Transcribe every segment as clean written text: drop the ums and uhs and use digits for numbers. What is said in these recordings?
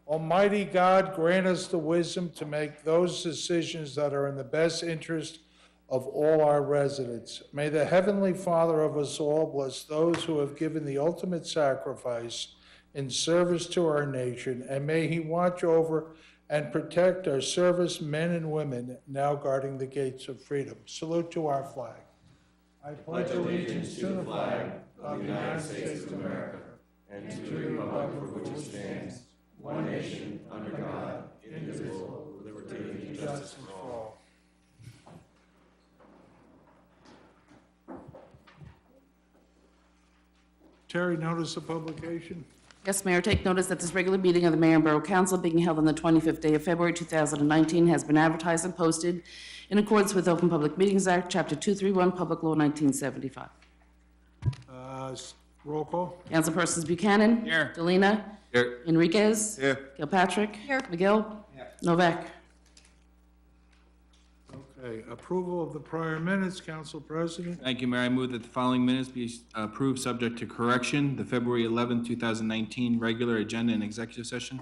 Almighty God, grant us the wisdom to make those decisions that are in the best interest of all our residents. May the Heavenly Father of us all bless those who have given the ultimate sacrifice in service to our nation, and may He watch over and protect our service men and women now guarding the gates of freedom. Salute to our flag. I pledge allegiance to the flag of the United States of America and to the republic for which it stands, one nation, under God, indivisible, with liberty and justice for all. Terry, notice of publication? Yes, Mayor. Take notice that this regular meeting of the Mayor and Borough Council being held on the 25th day of February 2019 has been advertised and posted in accordance with Open Public Meetings Act, Chapter 231, Public Law 1975. Roll call. Councilpersons Buchanan. Here. Delina. Here. Enriquez. Here. Gilpatrick. Here. McGill. Here. Novak. Okay, approval of the prior minutes, Council President. Thank you, Mayor. I move that the following minutes be approved subject to correction. The February 11, 2019 regular agenda and executive session.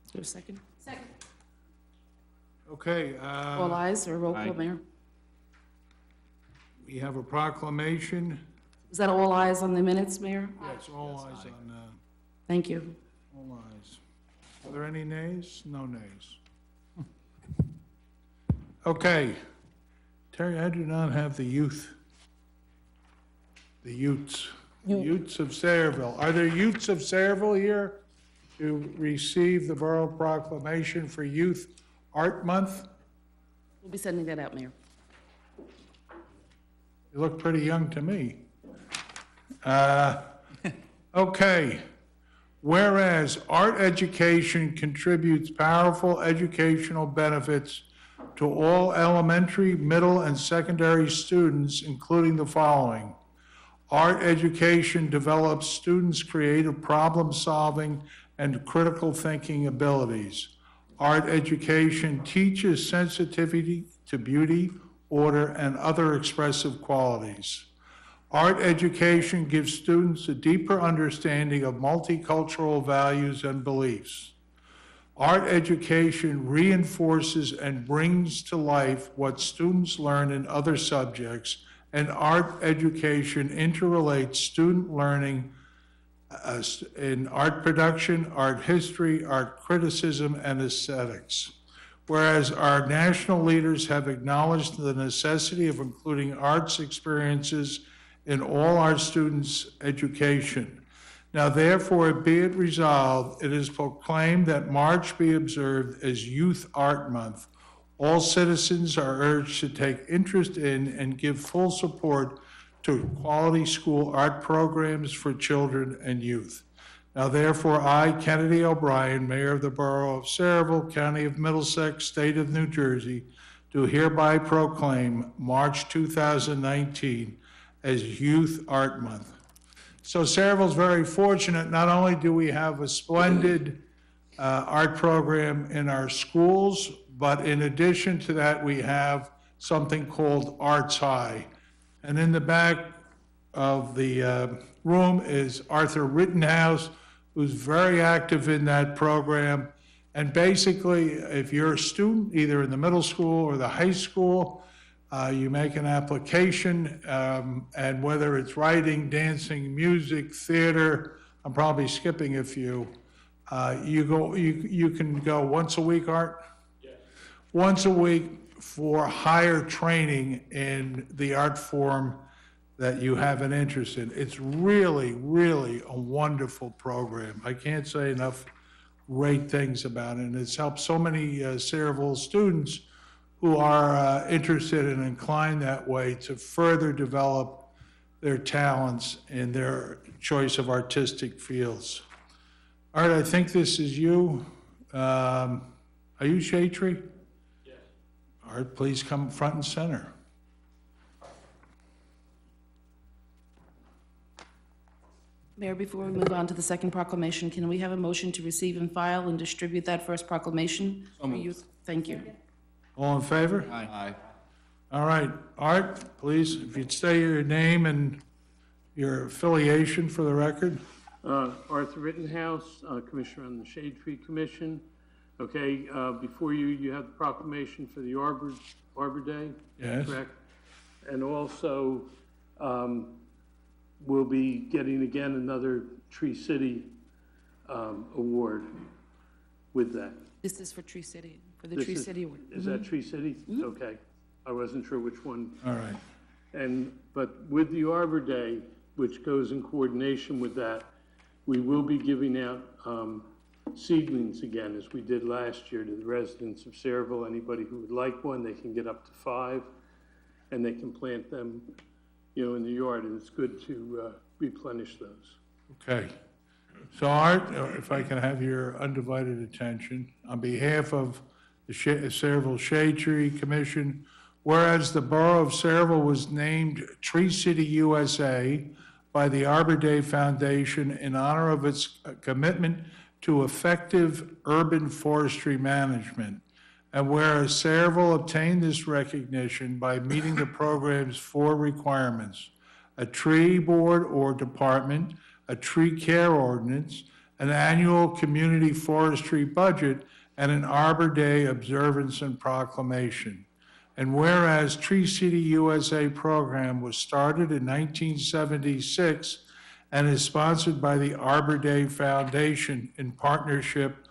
Is there a second? Second. Okay. All ayes or roll call, Aye. Mayor? We have a proclamation. Is that all ayes on the minutes, Mayor? Yes, all eyes on, Thank you. all eyes. Are there any nays? No nays. Okay. Terry, I do not have the youth. The Utes. Utes of Sayreville. Are there Utes of Sayreville here to receive the Borough Proclamation for Youth Art Month? We'll be sending that out, Mayor. You look pretty young to me. Okay. Whereas art education contributes powerful educational benefits to all elementary, middle, and secondary students, including the following. Art education develops students' creative problem-solving and critical thinking abilities. Art education teaches sensitivity to beauty, order, and other expressive qualities. Art education gives students a deeper understanding of multicultural values and beliefs. Art education reinforces and brings to life what students learn in other subjects, and art education interrelates student learning in art production, art history, art criticism, and aesthetics. Whereas our national leaders have acknowledged the necessity of including arts experiences in all our students' education. Now therefore be it resolved, it is proclaimed that March be observed as Youth Art Month. All citizens are urged to take interest in and give full support to quality school art programs for children and youth. Now therefore I, Kennedy O'Brien, Mayor of the Borough of Sayreville, County of Middlesex, State of New Jersey, do hereby proclaim March 2019 as Youth Art Month. So Sayreville's very fortunate. Not only do we have a splendid art program in our schools, but in addition to that, we have something called Arts High. And in the back of the room is Arthur Rittenhouse, who's very active in that program. And basically, if you're a student, either in the middle school or the high school, you make an application, and whether it's writing, dancing, music, theater, I'm probably skipping a few, you can go once a week, Art? Yes. Once a week for higher training in the art form that you have an interest in. It's really, really a wonderful program. I can't say enough great things about it, and it's helped so many Sayreville students who are interested and inclined that way to further develop their talents in their choice of artistic fields. Art, I think this is you. Are you Shatry? Yes. Art, please come front and center. Mayor, before we move on to the second proclamation, can we have a motion to receive and file and distribute that first proclamation? So moved. Thank you. All in favor? Aye. All right, Art, please, if you'd say your name and your affiliation for the record. Arthur Rittenhouse, Commissioner on the Shade Tree Commission. Okay, before you, you have the proclamation for the Arbor Day. Yes. Correct? And also, we'll be getting again another Tree City award with that. This is for Tree City, for the This Tree is- City Award. Is that Tree City? Okay. I wasn't sure which one. All right. But with the Arbor Day, which goes in coordination with that, we will be giving out seedlings again, as we did last year, to the residents of Sayreville. Anybody who would like one, they can get up to 5, and they can plant them, you know, in the yard, and it's good to replenish those. Okay. So Art, if I can have your undivided attention, on behalf of the Sayreville Shade Tree Commission, whereas the Borough of Sayreville was named Tree City USA by the Arbor Day Foundation in honor of its commitment to effective urban forestry management. And whereas Sayreville obtained this recognition by meeting the program's 4 requirements: a tree board or department, a tree care ordinance, an annual community forestry budget, and an Arbor Day observance and proclamation. And whereas Tree City USA program was started in 1976 and is sponsored by the Arbor Day Foundation in partnership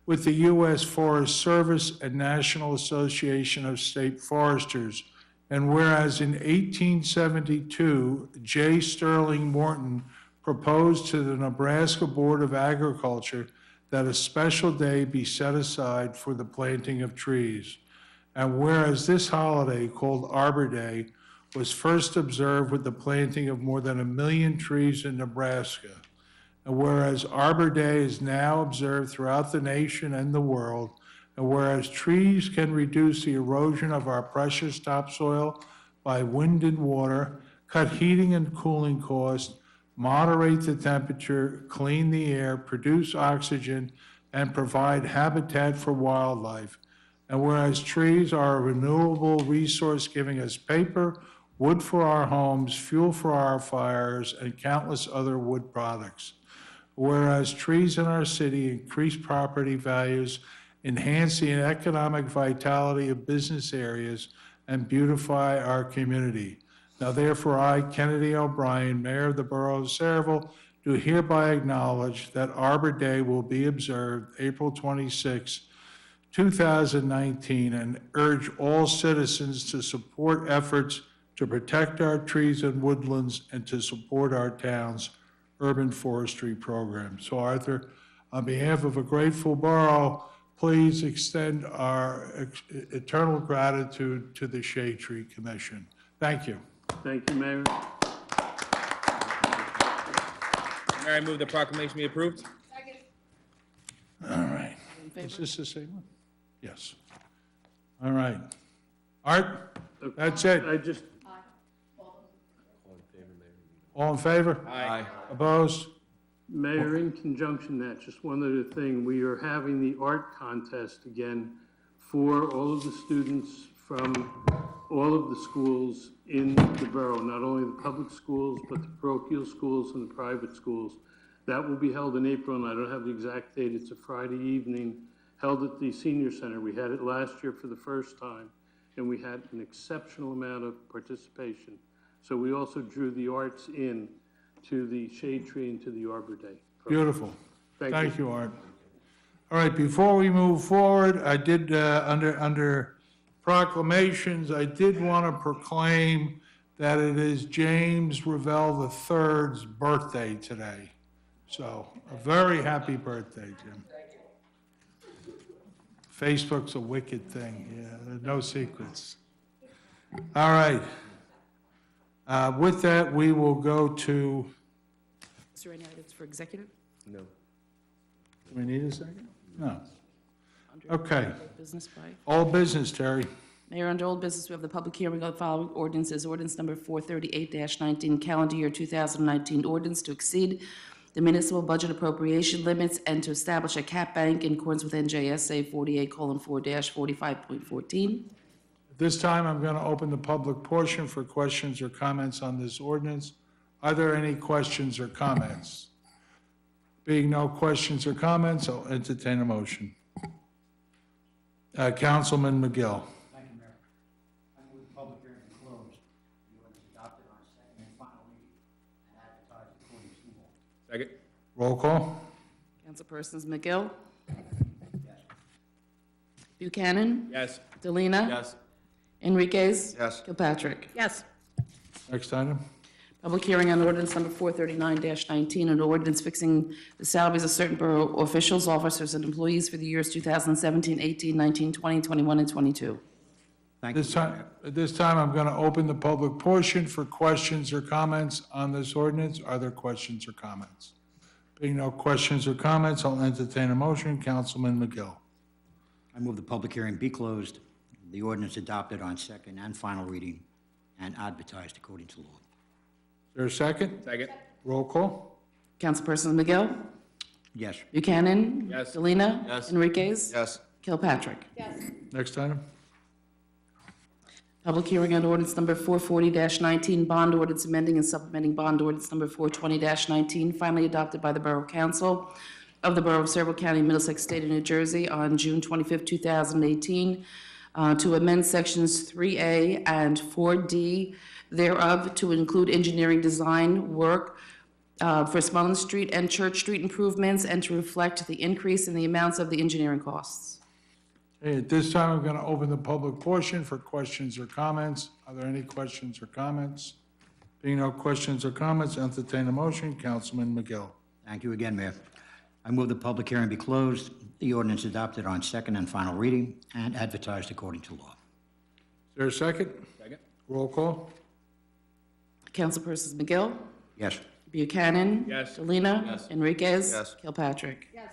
with the U.S. Forest Service and National Association of State Foresters. And whereas in 1872, J. Sterling Morton proposed to the Nebraska Board of Agriculture that a special day be set aside for the planting of trees. And whereas this holiday, called Arbor Day, was first observed with the planting of more than 1 million trees in Nebraska. And whereas Arbor Day is now observed throughout the nation and the world, and whereas trees can reduce the erosion of our precious topsoil by wind and water, cut heating and cooling costs, moderate the temperature, clean the air, produce oxygen, and provide habitat for wildlife. And whereas trees are a renewable resource giving us paper, wood for our homes, fuel for our fires, and countless other wood products. Whereas trees in our city increase property values, enhance the economic vitality of business areas, and beautify our community. Now therefore, I, Kennedy O'Brien, Mayor of the Borough of Sayreville, do hereby acknowledge that Arbor Day will be observed April 26, 2019, and urge all citizens to support efforts to protect our trees and woodlands and to support our town's urban forestry program. So Arthur, on behalf of a grateful borough, please extend our eternal gratitude to the Shade Tree Commission. Thank you. Thank you, Mayor. Mayor, I move the proclamation be approved. All right. Is this the same one? Yes. All right. Art, that's it. I just, All in favor? Aye. Opposed? Mayor, in conjunction with that, just one other thing, we are having the art contest again for all of the students from all of the schools in the borough, not only the public schools, but the parochial schools and the private schools. That will be held in April, and I don't have the exact date, it's a Friday evening, held at the senior center. We had it last year for the first time, and we had an exceptional amount of participation. So we also drew the arts in to the Shade Tree and to the Arbor Day. Beautiful. Thank Thank you, Art. All right, before we move forward, I did, under proclamations, I did want to proclaim that it is James Revell III's birthday today. So, a very happy birthday, Jim. Facebook's a wicked thing, yeah, there's no secrets. All right. With that, we will go to, Is there any items for executive? No. do we need a second? No. Under Okay. Business by? All business, Terry. Mayor, under old business, we have the public hearing of the following ordinances. Ordinance number 438-19, calendar year 2019 ordinance to exceed the municipal budget appropriation limits and to establish a cap bank in accordance with NJSA 48:4-45.14. At this time, I'm going to open the public portion for questions or comments on this ordinance. Are there any questions or comments? Being no questions or comments, I'll entertain a motion. Councilman McGill. Thank you, Mayor. I move the public hearing be closed. The ordinance adopted on second and final reading and advertised according to law. Second. Roll call. Councilpersons McGill. Buchanan. Yes. Delina. Yes. Enriquez. Yes. Kilpatrick. yes, Next item. Public hearing on ordinance number 439-19, an ordinance fixing the salaries of certain borough officials, officers, and employees for the years 2017, 18, 19, 20, 21, and 22. Thank you. At this time, I'm going to open the public portion for questions or comments on this ordinance. Are there questions or comments? Being no questions or comments, I'll entertain a motion. Councilman McGill. I move the public hearing be closed. The ordinance adopted on second and final reading and advertised according to law. Is there a second? Second. Roll call. Councilpersons McGill. Yes. Buchanan. Yes. Delina. Yes. Enriquez. Yes. Kilpatrick. yes, Next item. Public hearing on ordinance number 440-19, bond ordinance amending and supplementing bond ordinance number 420-19, finally adopted by the Borough Council of the Borough of Saraville County, Middlesex State of New Jersey on June 25, 2018, to amend sections 3A and 4D thereof to include engineering design work for Smullen Street and Church Street improvements and to reflect the increase in the amounts of the engineering costs. Okay, at this time, I'm going to open the public portion for questions or comments. Are there any questions or comments? Being no questions or comments, entertain a motion. Councilman McGill. Thank you again, Mayor. I move the public hearing be closed. The ordinance adopted on second and final reading and advertised according to law. Is there a second? Second. Roll call. Councilpersons McGill. Yes. Buchanan. Yes. Delina. Yes. Enriquez. Yes. Kilpatrick. yes,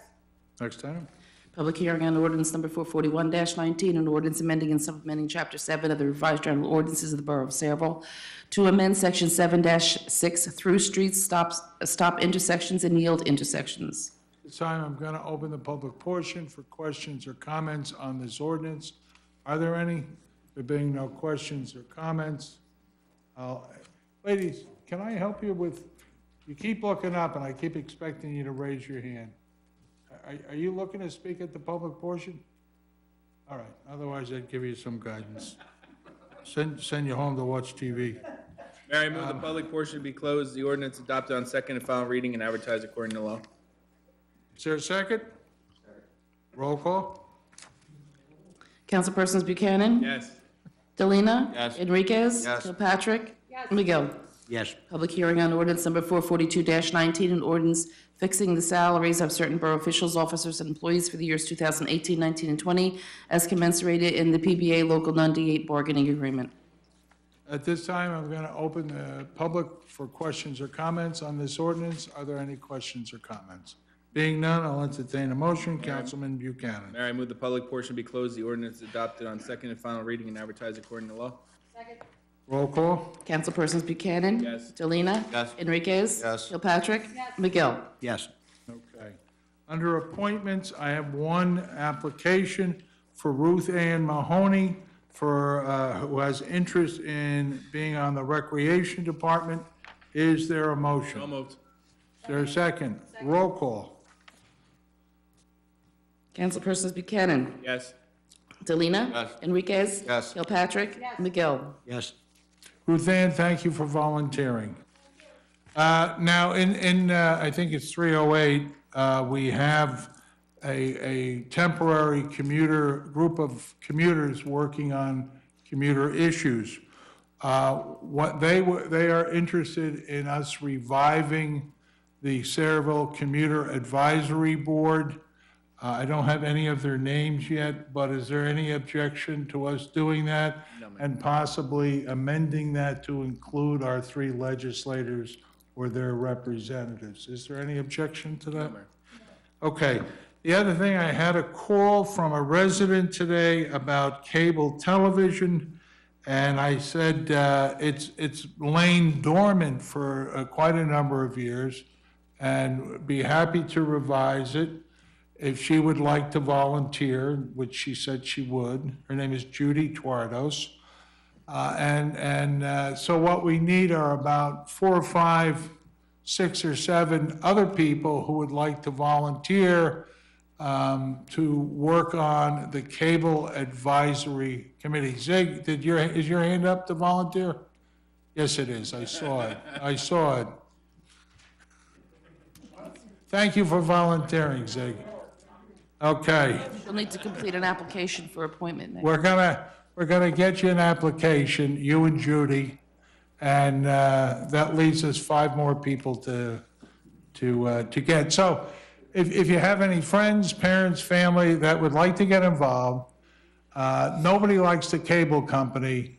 Next item. Public hearing on ordinance number 441-19, an ordinance amending and supplementing Chapter 7 of the Revised General Ordinances of the Borough of Saraville to amend Section 7-6 through streets, stop intersections, and yield intersections. This time, I'm going to open the public portion for questions or comments on this ordinance. Are there any? There being no questions or comments, ladies, can I help you with, you keep looking up and I keep expecting you to raise your hand. Are you looking to speak at the public portion? All right, otherwise I'd give you some guidance. Send you home to watch TV. Mayor, I move the public portion be closed. The ordinance adopted on second and final reading and advertised according to law. Is there a second? Roll call? Councilpersons Buchanan. Yes. Delina. Yes. Enriquez. Yes. Kilpatrick. Yes. McGill. Yes. Public hearing on ordinance number 442-19, an ordinance fixing the salaries of certain borough officials, officers, and employees for the years 2018, 19, and 20 as commensurated in the PBA Local 98 bargaining agreement. At this time, I'm going to open the public for questions or comments on this ordinance. Are there any questions or comments? Being none, I'll entertain a motion. Councilman Buchanan. Mayor, I move the public portion be closed. The ordinance adopted on second and final reading and advertised according to law. second, Roll call? Councilpersons Buchanan. Yes. Delina. Yes. Enriquez. Yes. Kilpatrick. Yes. McGill. Yes. Okay. Under appointments, I have one application for Ruth Ann Mahoney for, who has interest in being on the Recreation Department. Is there a motion? So moved. Is there a second? Roll call. Councilpersons Buchanan. Yes. Delina. Yes. Enriquez. Yes. Kilpatrick. Yes. McGill. Yes. Ruth Ann, thank you for volunteering. Now, I think it's 308, we have a temporary group of commuters working on commuter issues. What they are interested in us reviving the Saraville Commuter Advisory Board. I don't have any of their names yet, but is there any objection to us doing that? No, ma'am. And possibly amending that to include our 3 legislators or their representatives? Is there any objection to that? Mayor. Okay. The other thing, I had a call from a resident today about cable television, and I said it's lain dormant for quite a number of years, and be happy to revise it if she would like to volunteer, which she said she would. Her name is Judy Tuardos. So what we need are about 4 or 5 6 or 7 other people who would like to volunteer to work on the Cable Advisory Committee. Zig, is your hand up to volunteer? Yes, it is. I saw it. I saw it. Thank you for volunteering, Zig. Okay. You'll need to complete an application for appointment, Mayor. We're gonna get you an application, you and Judy, and that leaves us 5 more people to get. So if you have any friends, parents, family that would like to get involved, nobody likes the cable company,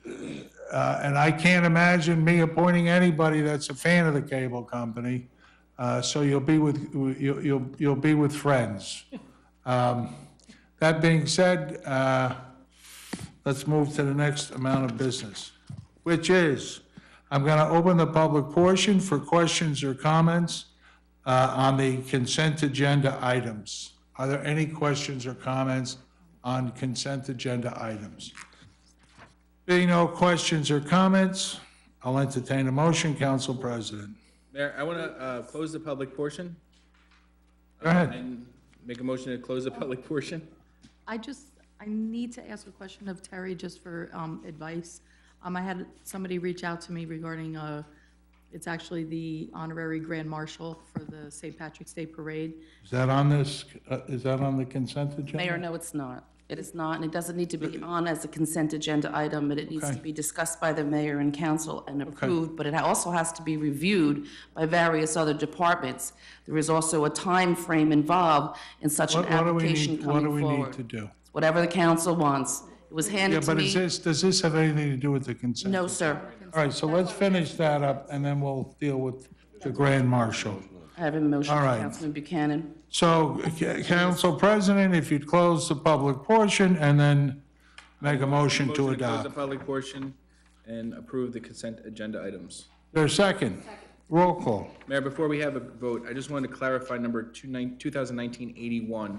and I can't imagine me appointing anybody that's a fan of the cable company. So you'll be with friends. That being said, let's move to the next amount of business, which is, I'm going to open the public portion for questions or comments on the consent agenda items. Are there any questions or comments on consent agenda items? Being no questions or comments, I'll entertain a motion, Council President. Mayor, I want to close the public portion. Go ahead. And make a motion to close the public portion. I need to ask a question of Terry just for advice. I had somebody reach out to me regarding, it's actually the honorary grand marshal for the St. Patrick's Day Parade. Is that on this, is that on the consent agenda? Mayor, no, it's not. It is not, and it doesn't need to be on as a consent agenda item, but it needs to Okay. be discussed by the mayor and council and approved, but it also has to be reviewed by various other departments. There is also a time frame involved in such an What do we application need, what do coming we need forward. to do? Whatever the council wants. It was Yeah, handed to but is me. this, does this have anything to do with the consent? No, sir. All right, so let's finish that up, and then we'll deal with the grand marshal. I have a motion All from right. Councilman Buchanan. So, Council President, if you'd close the public portion and then make a motion to Close the adopt. public portion and approve the consent agenda items. There's a second. Roll call. Mayor, before we have a vote, I just wanted to clarify number 2019-81.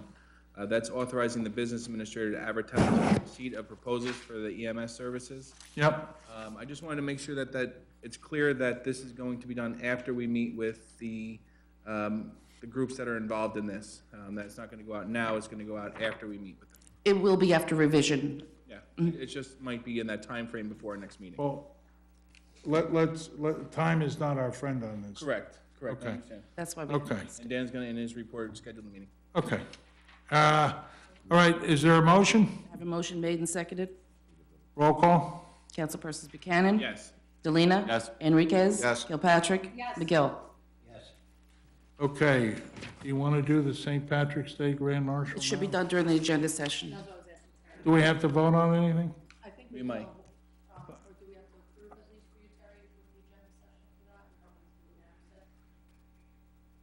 That's authorizing the business administrator to advertise the receipt of proposals for the EMS services. Yep. I just wanted to make sure that it's clear that this is going to be done after we meet with the groups that are involved in this. That it's not going to go out now, it's going to go out after we meet with them. It will be after revision. Yeah, it just might be in that time frame before our next meeting. Well, time is not our friend on this. Correct, I Okay. understand. That's why we. Okay, And Dan's going to, in his report, schedule the meeting. okay. All right, is there a motion? Have a motion made and seconded. Roll call? Councilpersons Buchanan. Yes. Delina. Yes. Enriquez. Yes. Kilpatrick. McGill. Yes. Okay, you want to do the St. Patrick's Day Grand Marshal It should be now? done during the agenda session. Do we have to vote on anything? We might.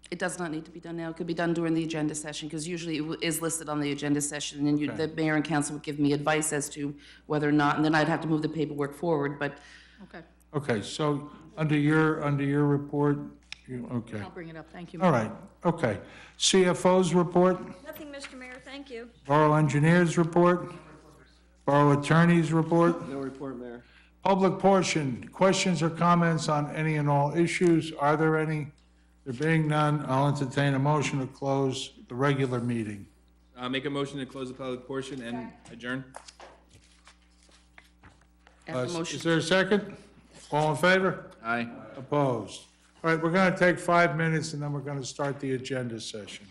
It does not need to be done now. It could be done during the agenda session, because usually it is listed on the agenda session, and Okay. the mayor and council would give me advice as to whether or not, and then I'd have to move the paperwork forward, but Okay, Okay, so under your report, okay. I'll bring it up, thank you. All right, okay. CFO's report, Nothing, Mr. Mayor, thank you. Borough Engineers report, Borough Attorney's report. No report, Mayor. Public portion, questions or comments on any and all issues? Are there any? There being none, I'll entertain a motion to close the regular meeting. Make a motion to close the public portion and adjourn. after Is motion. there a second? All in favor? Aye. Opposed? All right, we're going to take 5 minutes, and then we're going to start the agenda session.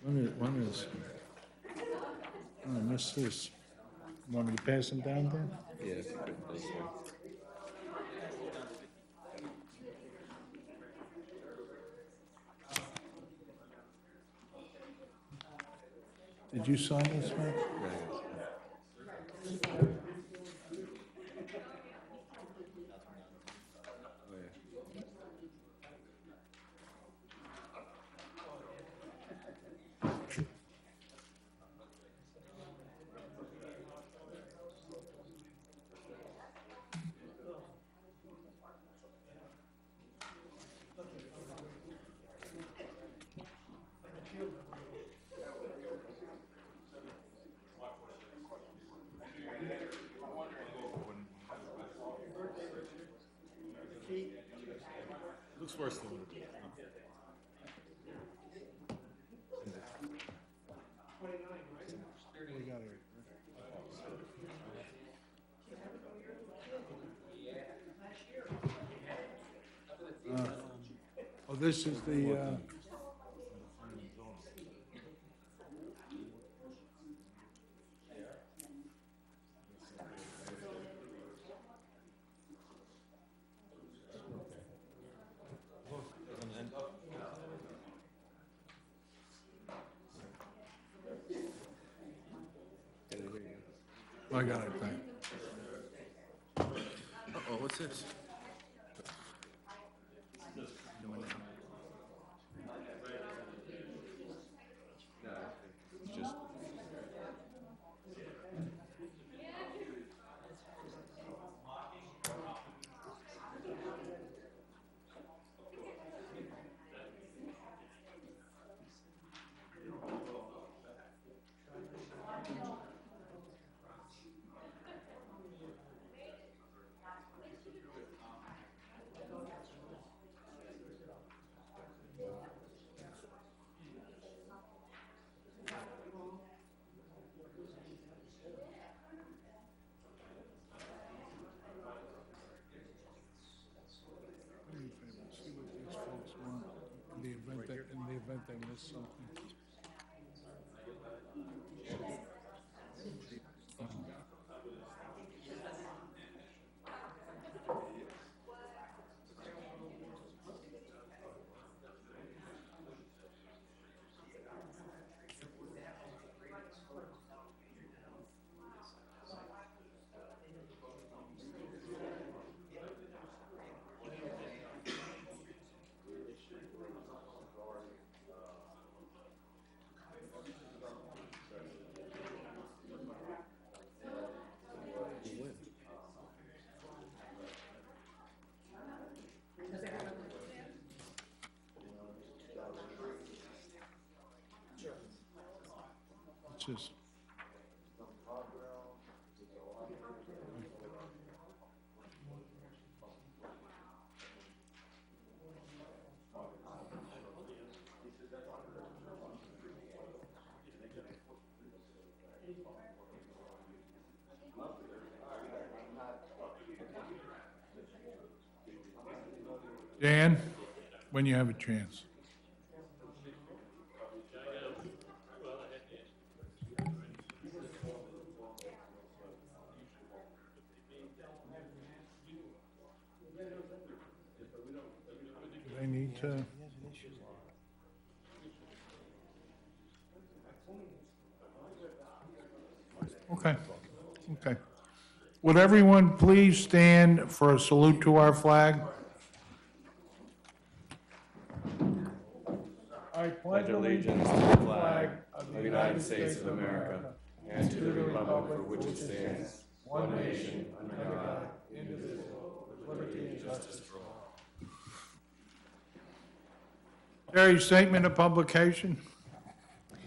When is, oh, I missed this. Want me to pass them down there? Yeah, if you could, please, Mayor. Did you sign this, man? Who's first? Oh, this is the, I got it, thank you. Uh-oh, what's this? See what these folks want in the event they miss something. It's just. Dan, when you have a chance. Do they need to? Okay, okay. Would everyone please stand for a salute to our flag? I Pledge allegiance to the flag of the United States of America and to the republic for which it stands, one nation, under God, indivisible, with liberty and justice for all. Terry, statement of publication?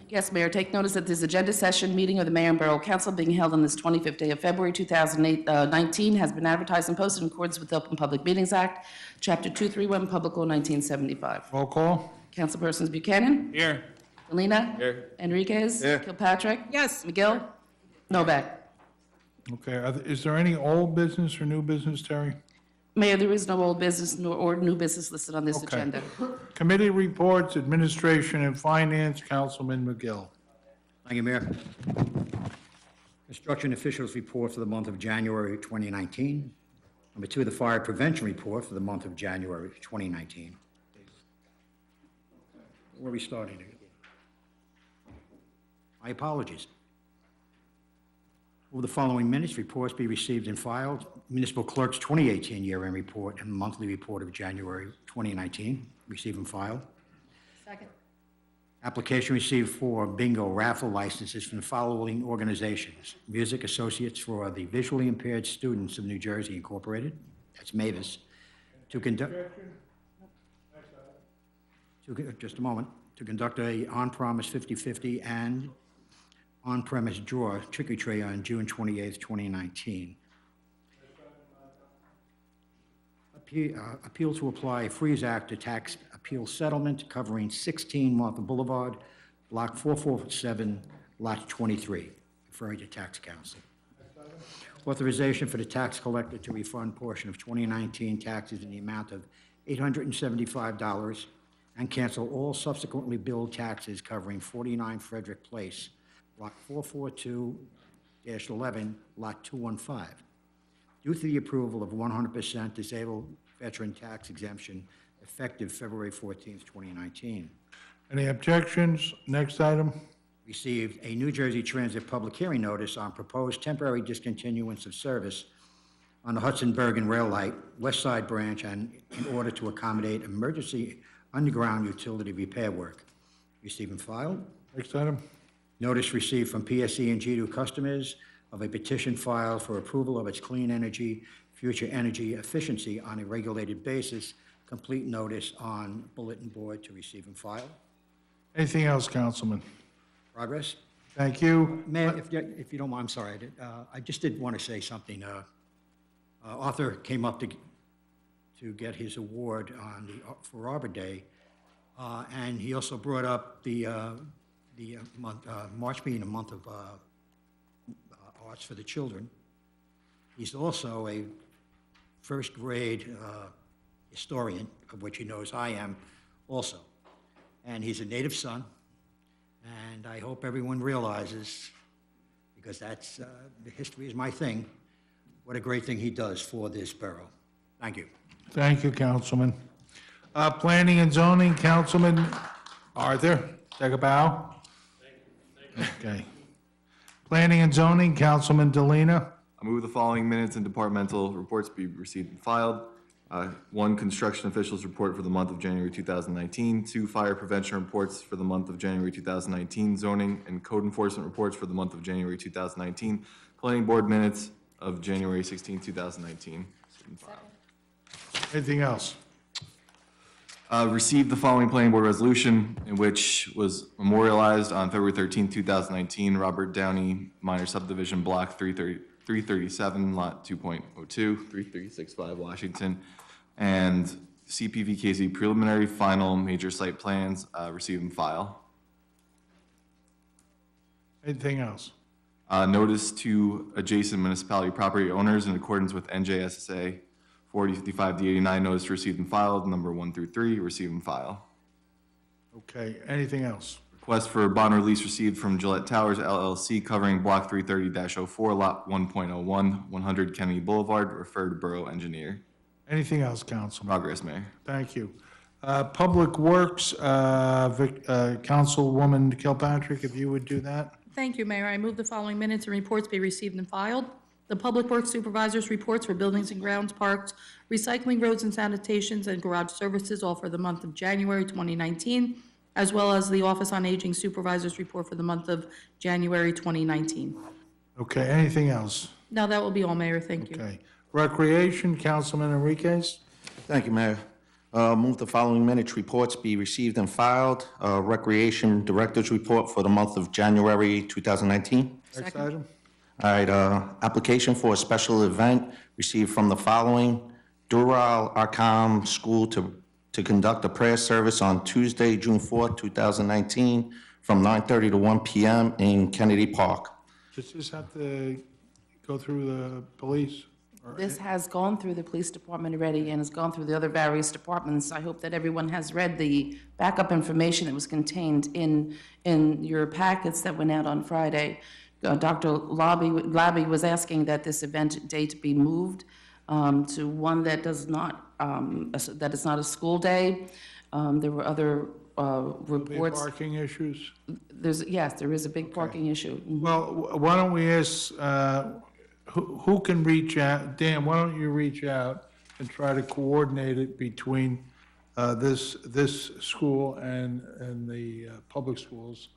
Yes, Mayor, take notice that this agenda session meeting of the Mayor and Borough Council being held on this 25th day of February 2019 has been advertised and posted in accordance with the Open Public Meetings Act, Chapter 231, Public Law 1975. Roll call? Councilpersons Buchanan? Here. Selena? Here. Enriquez? Here. Kilpatrick? Yes. McGill? Novak? Okay, is there any old business or new business, Terry? Mayor, there is no old business or new business listed on this Okay. agenda. Committee reports, Administration and Finance, Councilman McGill. Thank you, Mayor. Construction officials report for the month of January 2019. Number two, the fire prevention report for the month of January 2019. Where are we starting again? My apologies. Will the following minutes, reports be received and filed? Municipal Clerk's 2018 year-end report and monthly report of January 2019, receive and file. Second. Application received for bingo raffle licenses from the following organizations: Music Associates for the Visually Impaired Students of New Jersey Incorporated, that's Mavis, to conduct, just a moment, to conduct a on-premise 50/50 and on-premise draw trick-or-treat on June 28th, 2019. appeal to apply Freeze Act to tax appeal settlement covering 16 Martha Boulevard, Block 447, Lot 23, referring to tax counsel. Authorization for the tax collector to refund portion of 2019 taxes in the amount of $875 and cancel all subsequently billed taxes covering 49 Frederick Place, Block 442-11, Lot 215, due to the approval of 100% disabled veteran tax exemption effective February 14th, 2019. Any objections? Next item. Received a New Jersey Transit public hearing notice on proposed temporary discontinuance of service on the Hudson Bergen Rail Light West Side Branch and in order to accommodate emergency underground utility repair work. Received and filed. Next item. Notice received from PSE&G to customers of a petition filed for approval of its clean energy, future energy efficiency on a regulated basis. Complete notice on bulletin board to receive and file. Anything else, Councilman? Progress? Thank you. Mayor, if you don't mind, I'm sorry, I just did want to say something. Arthur came up to get his award on for Arbor Day, and he also brought up the March being a month of arts for the children. He's also a first grade historian, of which he knows I am also, and he's a native son. And I hope everyone realizes, because that's, the history is my thing, what a great thing he does for this borough. Thank you. Thank you, Councilman. Planning and zoning, Councilman Arthur, take a bow. Okay. Planning and zoning, Councilman Delina. I move the following minutes and departmental reports be received and filed. 1, construction officials report for the month of January 2019. 2, fire prevention reports for the month of January 2019. Zoning and code enforcement reports for the month of January 2019. Planning board minutes of January 16, 2019. Anything else? Received the following planning board resolution, in which was memorialized on February 13, 2019, Robert Downey minor subdivision block 337, lot 2.02, 3365 Washington, and CPVKZ preliminary final major site plans, receive and file. Anything else? Notice to adjacent municipality property owners in accordance with NJSA 4055D89, notice received and filed, number 1 through 3, receive and file. Okay, anything else? Request for bond release received from Gillette Towers LLC covering block 330-04, lot 1.01, 100 Kennedy Boulevard, refer to Borough Engineer. Anything else, Councilman? Progress, Mayor. Thank you. Public Works, Councilwoman Kilpatrick, if you would do that. Thank you, Mayor. I move the following minutes and reports be received and filed. The Public Works Supervisor's reports for buildings and grounds, parks, recycling, roads and sanitations, and garage services, all for the month of January 2019, as well as the Office on Aging Supervisor's report for the month of January 2019. Okay, anything else? Now, that will be all, Mayor. Thank you. Okay. Recreation, Councilman Enriquez. Thank you, Mayor. Move the following minutes reports be received and filed. Recreation Director's report for the month of January 2019. Next item. All right, application for a special event received from the following: Dural Arkham School to conduct a prayer service on Tuesday, June 4th, 2019, from 9:30 to 1 p.m. in Kennedy Park. Does this have to go through the police? This has gone through the police department already and has gone through the other various departments. I hope that everyone has read the backup information that was contained in your packets that went out on Friday. Dr. Labby was asking that this event date be moved to one that does not, that is not a school day. There were other reports. Parking issues? Yes, there is a big parking issue. Mhm. Well, why don't we ask, who can reach out? Dan, why don't you reach out and try to coordinate it between this school and the public schools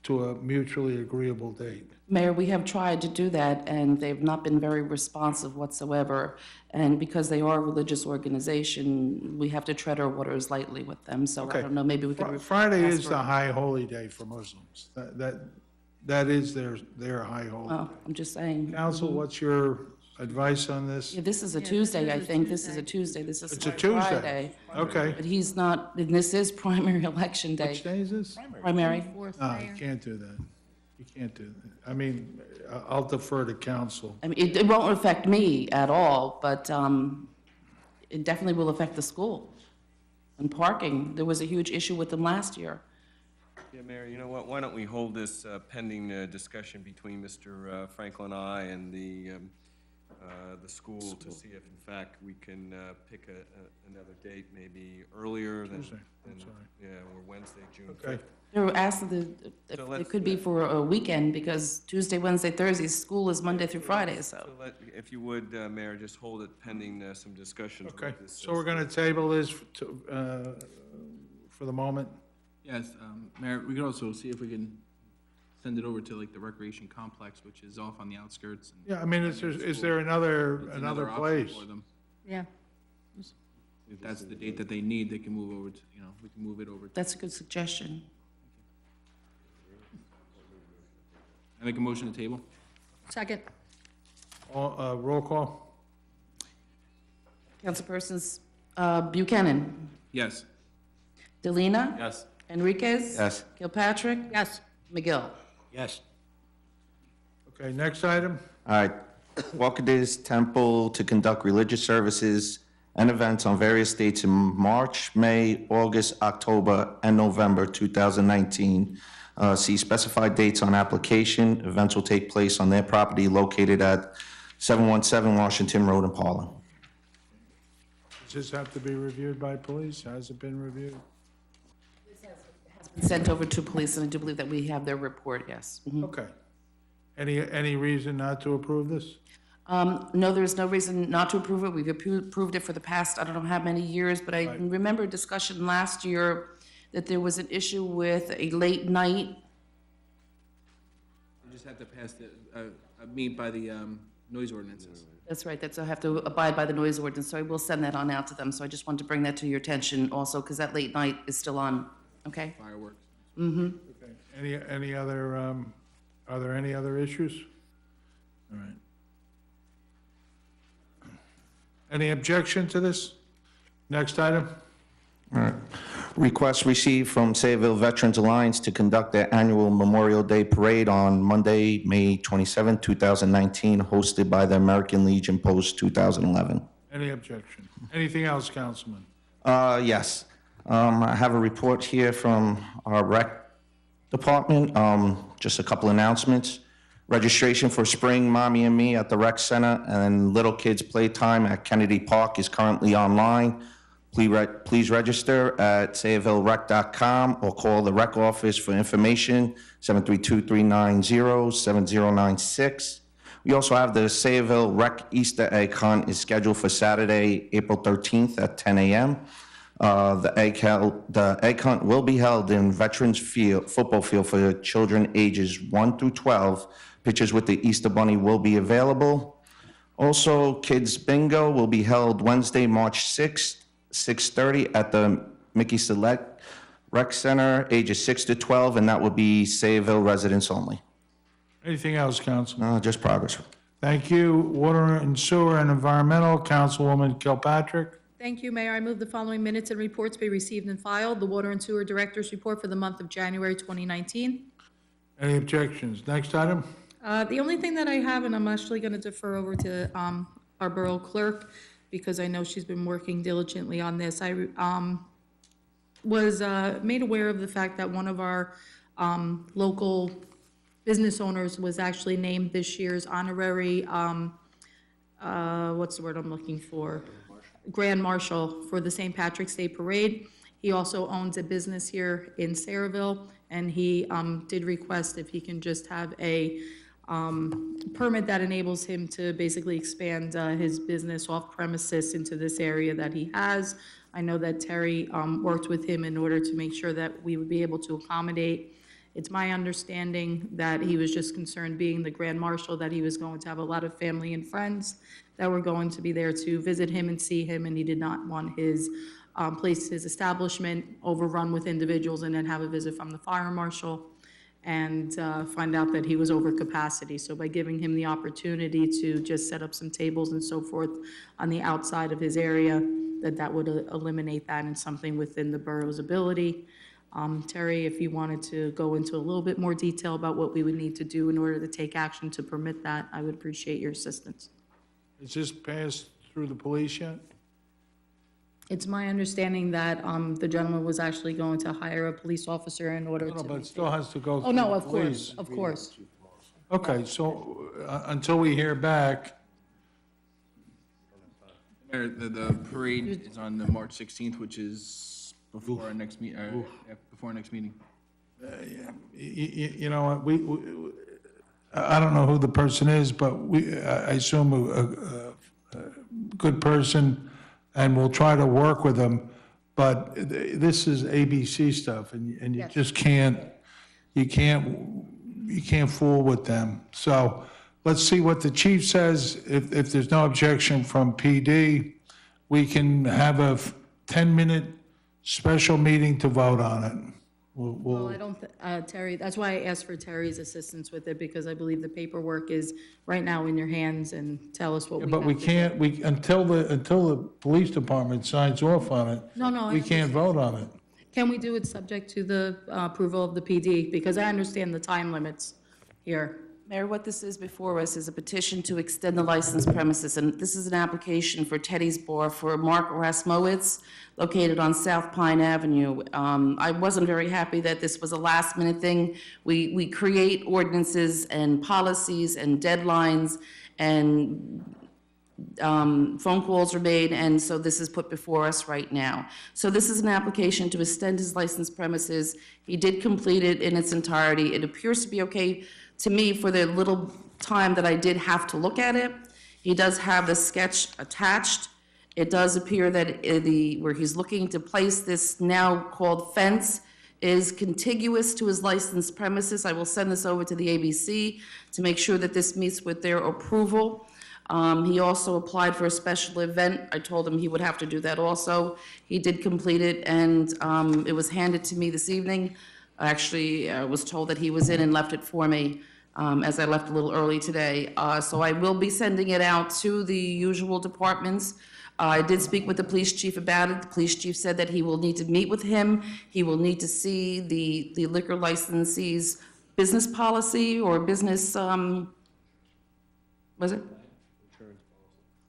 to a mutually agreeable date? Mayor, we have tried to do that, and they've not been very responsive whatsoever. And because they are a religious organization, we have to tread our waters lightly with them. So I don't know, maybe we could. Friday ask is for- the high holy day for Muslims. That is their high holy. Oh, I'm just saying. Council, what's your advice on this? Yeah, this is a Yeah, this Tuesday, is I a think. This is a Tuesday. Tuesday. This is It's a Friday. Tuesday. Okay. But he's not, and this is primary election day. Which day is this? Primary. No, you can't do that. You can't do that. I mean, I'll defer to council. I mean, it won't affect me at all, but it definitely will affect the school. And parking, there was a huge issue with them last year. Yeah, Mayor, you know what, why don't we hold this pending discussion between Mr. Franklin and I and the school to see if in fact we can pick another date, maybe earlier than, Tuesday, I'm sorry. yeah, or Wednesday, June Okay. 5th. They were asked if So it let's- could be for a weekend, because Tuesday, Wednesday, Thursday, school is Monday through Friday, so. So if you would, Mayor, just hold it pending some discussions. Okay, with this, so we're going to table this for the moment? Yes, Mayor, we could also see if we can send it over to like the recreation complex, which is off on the outskirts. And Yeah, I mean, is there another it's another option place? for them. Yeah. If that's the date that they need, they can move over to, you know, we can move it over. That's a good suggestion. I make a motion to table? Second. Roll call? Councilpersons Buchanan, Yes. Delina? Yes. Enriquez? Yes. Kilpatrick? Yes. McGill? Yes. Okay, next item? All right. Walkadis Temple to conduct religious services and events on various dates in March, May, August, October, and November 2019. See specified dates on application. Events will take place on their property located at 717 Washington Road in Parlin. Does this have to be reviewed by police? Has it been reviewed? Sent over to police, and I do believe that we have their report, yes. Mhm. Okay. Any reason not to approve this? No, there's no reason not to approve it. We've approved it for the past, I don't know how many years, but I Right. remember a discussion last year that there was an issue with a late night. You just have to pass meet by the noise ordinances. That's right, that's, I have to abide by the noise ordinance, so I will send that on out to them. So I just wanted to bring that to your attention also, because that late night is still on, okay? Fireworks. Okay. Any other, are there any other issues? All right. Any objection to this? Next item? All right. Request received from Sayville Veterans Alliance to conduct their annual Memorial Day Parade on Monday, May 27, 2019, hosted by the American Legion Post 2011. Any objection? Anything else, Councilman? Yes. I have a report here from our rec department. Just a couple announcements. Registration for Spring Mommy and Me at the rec center and Little Kids Playtime at Kennedy Park is currently online. Please register at sayvilleRec.com or call the rec office for information, 732-390-7096. We also have the Sayville Rec Easter Egg Hunt is scheduled for Saturday, April 13th at 10 a.m. The egg hunt will be held in Veterans Field, football field for children ages 1 through 12. Pictures with the Easter Bunny will be available. Also, Kids Bingo will be held Wednesday, March 6th, 6:30 at the Mickey Select Rec Center, ages 6 to 12, and that will be Sayville residents only. Anything else, Councilman? Just progress. Thank you. Water and Sewer and Environmental, Councilwoman Kilpatrick. Thank you, Mayor. I move the following minutes and reports be received and filed. The Water and Sewer Director's report for the month of January 2019. Any objections? Next item? The only thing that I have, and I'm actually going to defer over to our Borough Clerk, because I know she's been working diligently on this. I was made aware of the fact that one of our local business owners was actually named this year's honorary, what's the word I'm looking for? Grand Marshal for the St. Patrick's Day Parade. He also owns a business here in Sayreville, and he did request if he can just have a permit that enables him to basically expand his business off premises into this area that he has. I know that Terry worked with him in order to make sure that we would be able to accommodate. It's my understanding that he was just concerned, being the Grand Marshal, that he was going to have a lot of family and friends that were going to be there to visit him and see him, and he did not want his his establishment overrun with individuals and then have a visit from the fire marshal. and find out that he was over capacity. So by giving him the opportunity to just set up some tables and so forth on the outside of his area, that would eliminate that and something within the borough's ability. Terry, if you wanted to go into a little bit more detail about what we would need to do in order to take action to permit that, I would appreciate your assistance. Is this passed through the police yet? It's my understanding that the gentleman was actually going to hire a police officer in order No, to... but it still has to go Oh, through no, the of police. course, of course. Okay, so until we hear back, Mayor, the parade is on the March 16th, which is before our next before our next meeting. you know what, I don't know who the person is, but I assume a good person, and we'll try to work with them. But this is ABC stuff, and you just can't fool with them. So let's see what the chief says. If there's no objection from PD, we can have a 10-minute special meeting to vote on it. Well, I don't, Terry, that's why I asked for Terry's assistance with it, because I believe the paperwork is right now in your hands, and tell us what we have But we to do. can't, until the police department signs off on it. No, I We can't vote on it. Can we do it subject to the approval of the PD? Because I understand the time limits here. Mayor, what this is before us is a petition to extend the licensed premises, and this is an application for Teddy's Bar for Mark Rasmowitz, located on South Pine Avenue. I wasn't very happy that this was a last-minute thing. We create ordinances and policies and deadlines, and phone calls are made, and so this is put before us right now. So this is an application to extend his licensed premises. He did complete it in its entirety. It appears to be okay to me for the little time that I did have to look at it. He does have the sketch attached. It does appear that where he's looking to place this now called fence is contiguous to his licensed premises. I will send this over to the ABC to make sure that this meets with their approval. He also applied for a special event. I told him he would have to do that also. He did complete it, and it was handed to me this evening. Actually, I was told that he was in and left it for me as I left a little early today. So I will be sending it out to the usual departments. I did speak with the police chief about it. The police chief said that he will need to meet with him. He will need to see the liquor licensee's business policy or business, was it?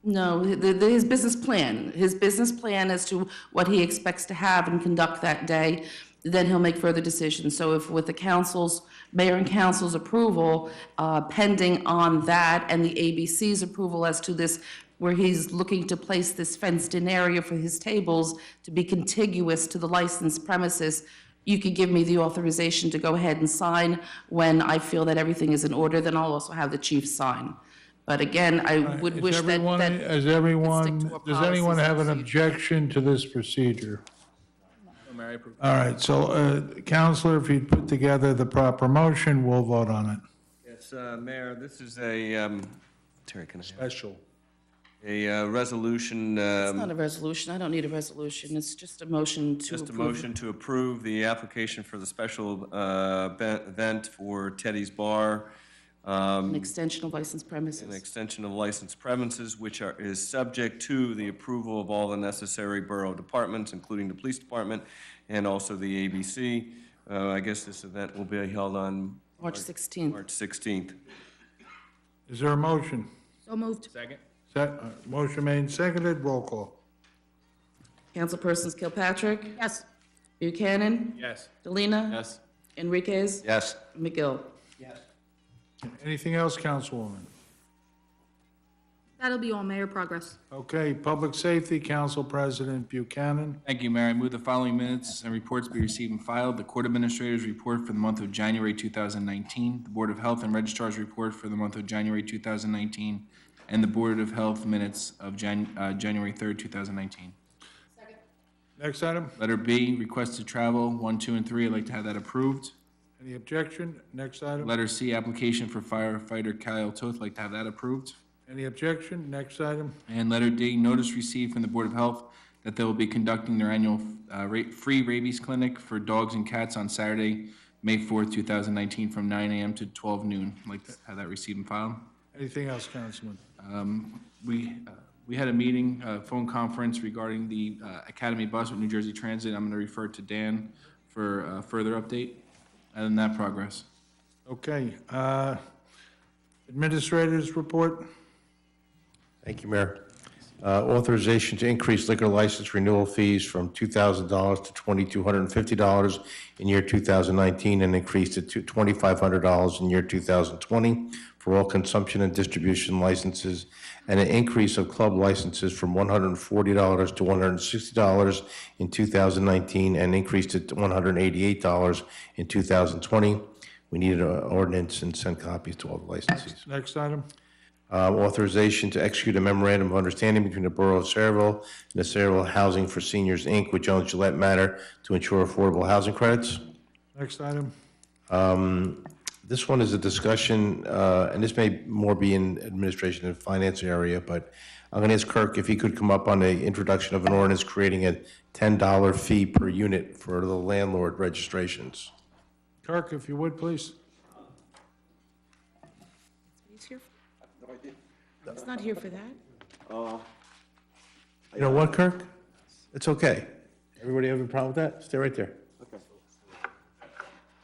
No, his business plan as to what he expects to have and conduct that day. Then he'll make further decisions. So if with the mayor and council's approval, pending on that and the ABC's approval as to this, where he's looking to place this fenced-in area for his tables to be contiguous to the licensed premises, you could give me the authorization to go ahead and sign. When I feel that everything is in order, then I'll also have the chief sign. But again, I would wish that. Does anyone have an objection to this procedure? No, Mayor, I approve. All right, so, Counselor, if you'd put together the proper motion, we'll vote on it. Yes, Mayor, this is a, Terry, can I have Special. a resolution, It's not a resolution. I don't need a resolution. It's just a motion to approve. just a motion to approve the application for the special event for Teddy's Bar, An extension of licensed an premises. extension of licensed premises, which is subject to the approval of all the necessary borough departments, including the police department and also the ABC. I guess this event will be held on March 16th. March 16th. Is there a motion? So moved. Second? Motion made and seconded, roll call. Councilpersons Kilpatrick, Yes. Buchanan, Yes. Delina. Yes. Enriquez, Yes. McGill. Anything else, Councilwoman? That'll be all, Mayor. Progress. Okay, Public Safety, Council President Buchanan. Thank you, Mayor. I move the following minutes and reports be received and filed. The Court Administrator's report for the month of January 2019, the Board of Health and Registrar's report for the month of January 2019, and the Board of Health minutes of January 3rd, 2019. Next item, Letter B, request to travel 1, 2, and 3. I'd like to have that approved. any objection? Next item, Letter C, application for firefighter Kyle Toth. I'd like to have that approved. any objection? Next item, And letter D, notice received from the Board of Health that they will be conducting their annual free rabies clinic for dogs and cats on Saturday, May 4th, 2019, from 9 a.m. to 12 noon. I'd like to have that received and filed. Anything else, Councilman? We had a meeting, phone conference regarding the Academy bus with New Jersey Transit. I'm going to refer to Dan for further update. Other than that, progress. Okay. Administrators report? Thank you, Mayor. Authorization to increase liquor license renewal fees from $2,000 to $2,250 in year 2019 and increase to $2,500 in year 2020 for all consumption and distribution licenses, and an increase of club licenses from $140 to $160 in 2019 and increase to $188 in 2020. We need an ordinance and send copies to all the licensees. Next item. Authorization to execute a memorandum of understanding between the Borough of Saraville and the Saraville Housing for Seniors, Inc., which owns Gillette Manor, to ensure affordable housing credits. Next item. This one is a discussion, and this may more be in administration and finance area, but I'm going to ask Kirk if he could come up on the introduction of an ordinance creating a $10 fee per unit for the landlord registrations. Kirk, if you would, please. He's here. He's not here for that. You know what, Kirk? It's okay. Everybody have a problem with that? Stay right there. Okay.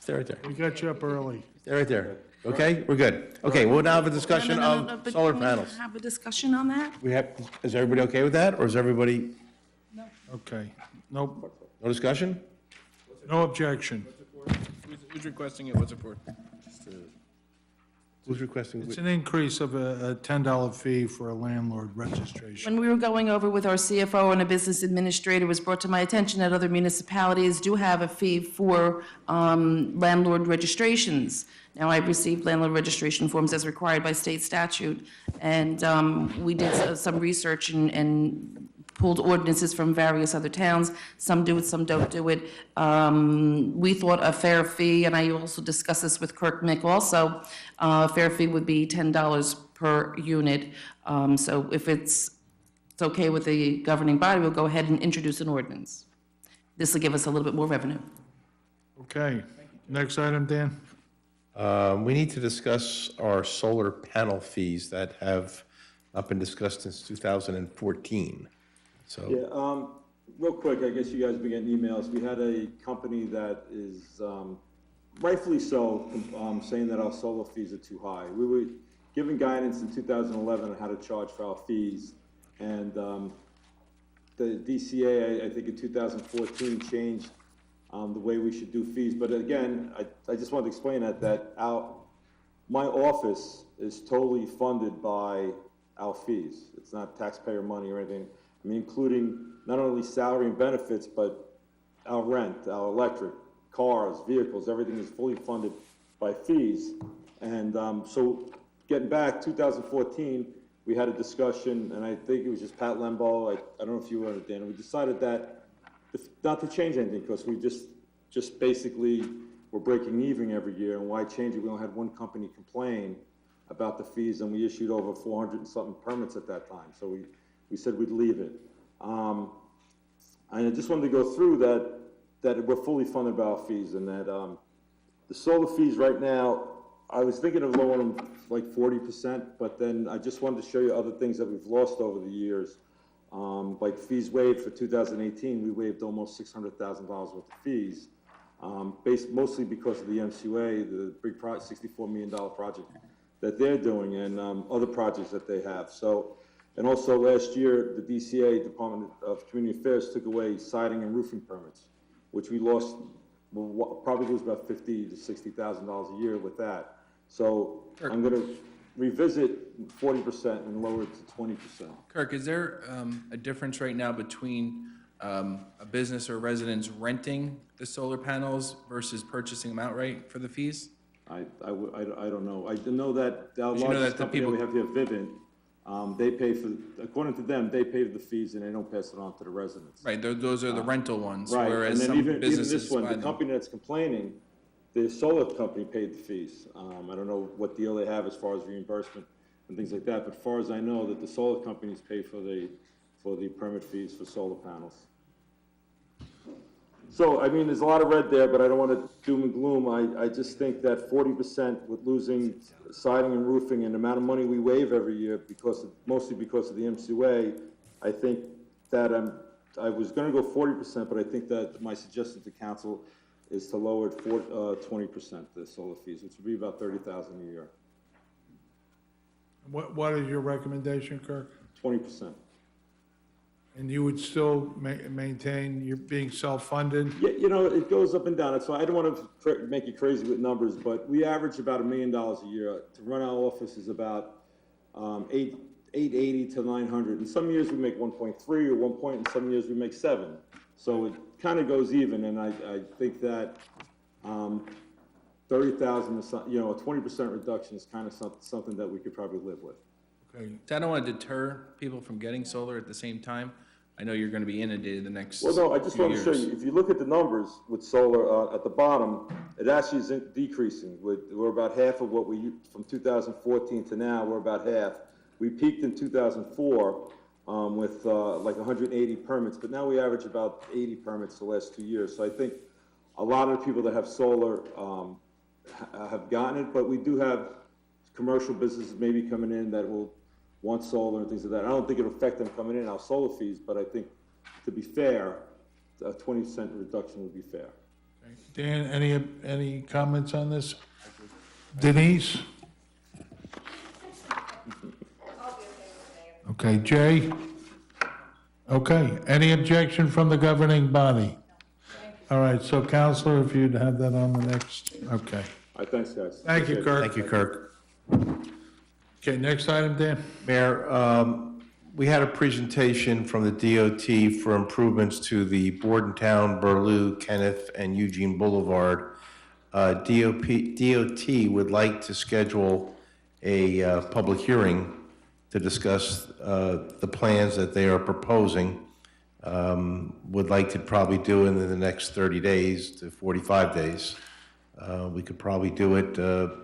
Stay right there. We got you up early. Stay right there. Okay, we're good. Okay, we'll now have a discussion No, of but solar can we panels. have a discussion on that? Is everybody okay with that, or is everybody, Okay. Nope. no discussion? No objection. Who's requesting it? What's it for? Who's requesting? It's an increase of a $10 fee for a landlord registration. When we were going over with our CFO and a business administrator, it was brought to my attention that other municipalities do have a fee for landlord registrations. Now, I've received landlord registration forms as required by state statute, and we did some research and pulled ordinances from various other towns. Some do it, some don't do it. We thought a fair fee, and I also discussed this with Kirk Mick also, a fair fee would be $10 per unit. So if it's okay with the governing body, we'll go ahead and introduce an ordinance. This will give us a little bit more revenue. Okay. Next item, Dan. We need to discuss our solar panel fees that have not been discussed since 2014. So, Yeah, real quick, I guess you guys have been getting emails. We had a company that is rightfully so saying that our solar fees are too high. We were given guidance in 2011 on how to charge for our fees, and the DCA, I think in 2014, changed the way we should do fees. But again, I just wanted to explain that my office is totally funded by our fees. It's not taxpayer money or anything. I mean, including not only salary and benefits, but our rent, our electric, cars, vehicles, everything is fully funded by fees. And so getting back, 2014, we had a discussion, and I think it was just Pat Lembo, I don't know if you were on it, Dan, and we decided that not to change anything, because we just basically were breaking even every year, and why change it? We only had one company complain about the fees, and we issued over 400 and something permits at that time. So we said we'd leave it. And I just wanted to go through that we're fully funded by our fees, and that the solar fees right now, I was thinking of lowering them like 40%, but then I just wanted to show you other things that we've lost over the years. Like fees waived for 2018, we waived almost $600,000 worth of fees, based mostly because of the MCUA, the big $64 million project that they're doing, and other projects that they have. So. And also last year, the DCA, Department of Community Affairs, took away siding and roofing permits, which we lost, probably lose about $50,000 to $60,000 a year with that. So I'm going to revisit 40% and lower it to 20%. Kirk, is there a difference right now between a business or residents renting the solar panels versus purchasing them outright for the fees? I don't know. I know that our You know largest that the company people- we have here, Vivint, they pay for, according to them, they pay the fees and they don't pass it on to the residents. Right, those are the rental ones, Right, whereas and then some even businesses this one, buy the them. company that's complaining, the solar company paid the fees. I don't know what deal they have as far as reimbursement and things like that, but as far as I know, that the solar companies pay for the permit fees for solar panels. So, I mean, there's a lot of red there, but I don't want to doom and gloom. I just think that 40% with losing siding and roofing and the amount of money we waive every year mostly because of the MCUA, I think that I was going to go 40%, but I think that my suggestion to council is to lower it 20%, the solar fees, which would be about $30,000 a year. What is your recommendation, Kirk? 20%. And you would still maintain you're being self-funded? Yeah, you know, it goes up and down. That's why I don't want to make you crazy with numbers, but we average about $1 million a year. To run our office is about $880 to $900. And some years we make 1.3 or 1 point, and some years we make 7. So it kind of goes even, and I think that 30,000 is, you know, a 20% reduction is kind of something that we could probably live with. Okay. So I don't want to deter people from getting solar at the same time. I know you're going to be inundated the next Well, no, I just few want to show years. you, if you look at the numbers with solar at the bottom, it actually is decreasing. We're about half of what from 2014 to now, we're about half. We peaked in 2004 with like 180 permits, but now we average about 80 permits the last 2 years. So I think a lot of the people that have solar have gotten it, but we do have commercial businesses maybe coming in that will want solar and things like that. I don't think it'll affect them coming in, our solar fees, but I think, to be fair, a 20% reduction would be fair. Dan, any comments on this? Denise? Okay, Jay? Okay, any objection from the governing body? All right, so Counselor, if you'd have that on the next, okay. All right, thanks, guys. Thank you, Kirk. Thank you, Kirk. Okay, next item, Dan? Mayor, we had a presentation from the DOT for improvements to the Bordentown, Burlew, Kenneth, and Eugene Boulevard. DOT would like to schedule a public hearing to discuss the plans that they are proposing. Would like to probably do it in the next 30 days to 45 days. We could probably do it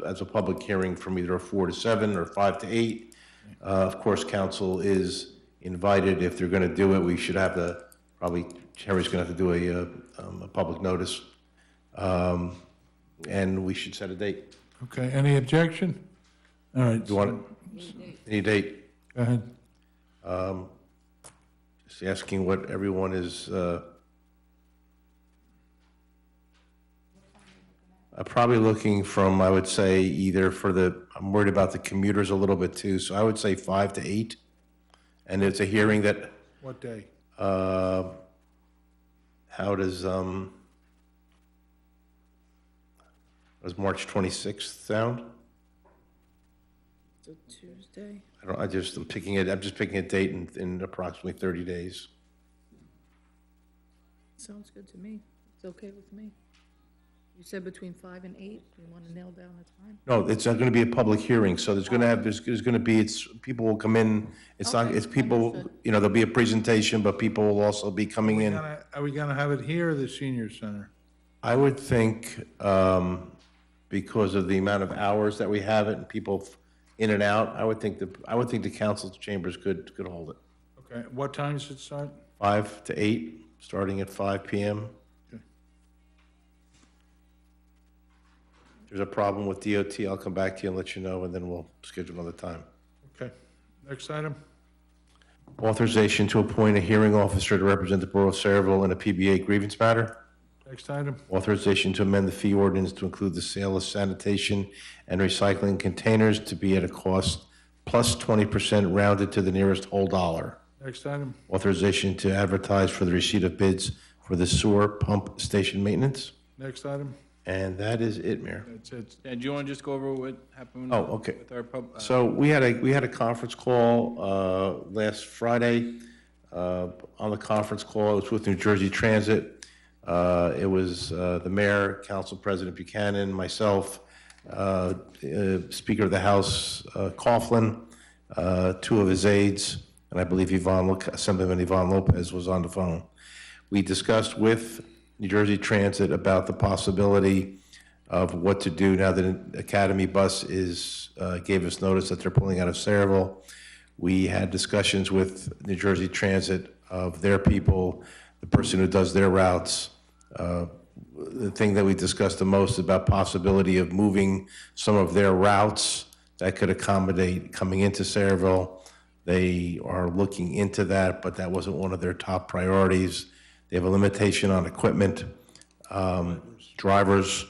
as a public hearing from either 4 to 7 or 5 to 8. Of course, council is invited. If they're going to do it, we should have probably Terry's going to have to do a public notice. And we should set a date. Okay, any objection? All right. Do you want any date? Go ahead. Just asking what everyone is, probably looking from, I would say, either I'm worried about the commuters a little bit too, so I would say 5 to 8. And it's a hearing that, What day? how does March 26th sound? It's a Tuesday. I'm just picking a date in approximately 30 days. Sounds good to me. It's okay with me. You said between 5 and 8. Do you want to nail down the time? No, it's not going to be a public hearing, so there's going to be, people will come in, it's people, understood. there'll be a presentation, but people will also be coming in. Are we gonna have it here or the senior center? I would think, because of the amount of hours that we have it and people in and out, I would think the council chambers could hold it. Okay, what time does it start? 5 to 8, starting at 5 PM. If there's a problem with DOT, I'll come back to you and let you know, and then we'll schedule another time. Okay, next item? Authorization to appoint a hearing officer to represent the Borough of Saraville in a PBA grievance matter. Next item? Authorization to amend the fee ordinance to include the sale of sanitation and recycling containers to be at a cost plus 20% rounded to the nearest whole dollar. Next item? Authorization to advertise for the receipt of bids for the sewer pump station maintenance. Next item? And that is it, Mayor. That's it. Dan, do you want to just go over what happened? Oh, okay. With our So we had a conference call last Friday. On the conference call, it was with New Jersey Transit. It was the mayor, Council President Buchanan, myself, Speaker of the House Coughlin, 2 of his aides, and I believe Assemblyman Yvonne Lopez was on the phone. We discussed with New Jersey Transit about the possibility of what to do now that an Academy bus gave us notice that they're pulling out of Saraville. We had discussions with New Jersey Transit of their people, the person who does their routes, The thing that we discussed the most about possibility of moving some of their routes that could accommodate coming into Sayreville. They are looking into that, but that wasn't one of their top priorities. They have a limitation on equipment, drivers.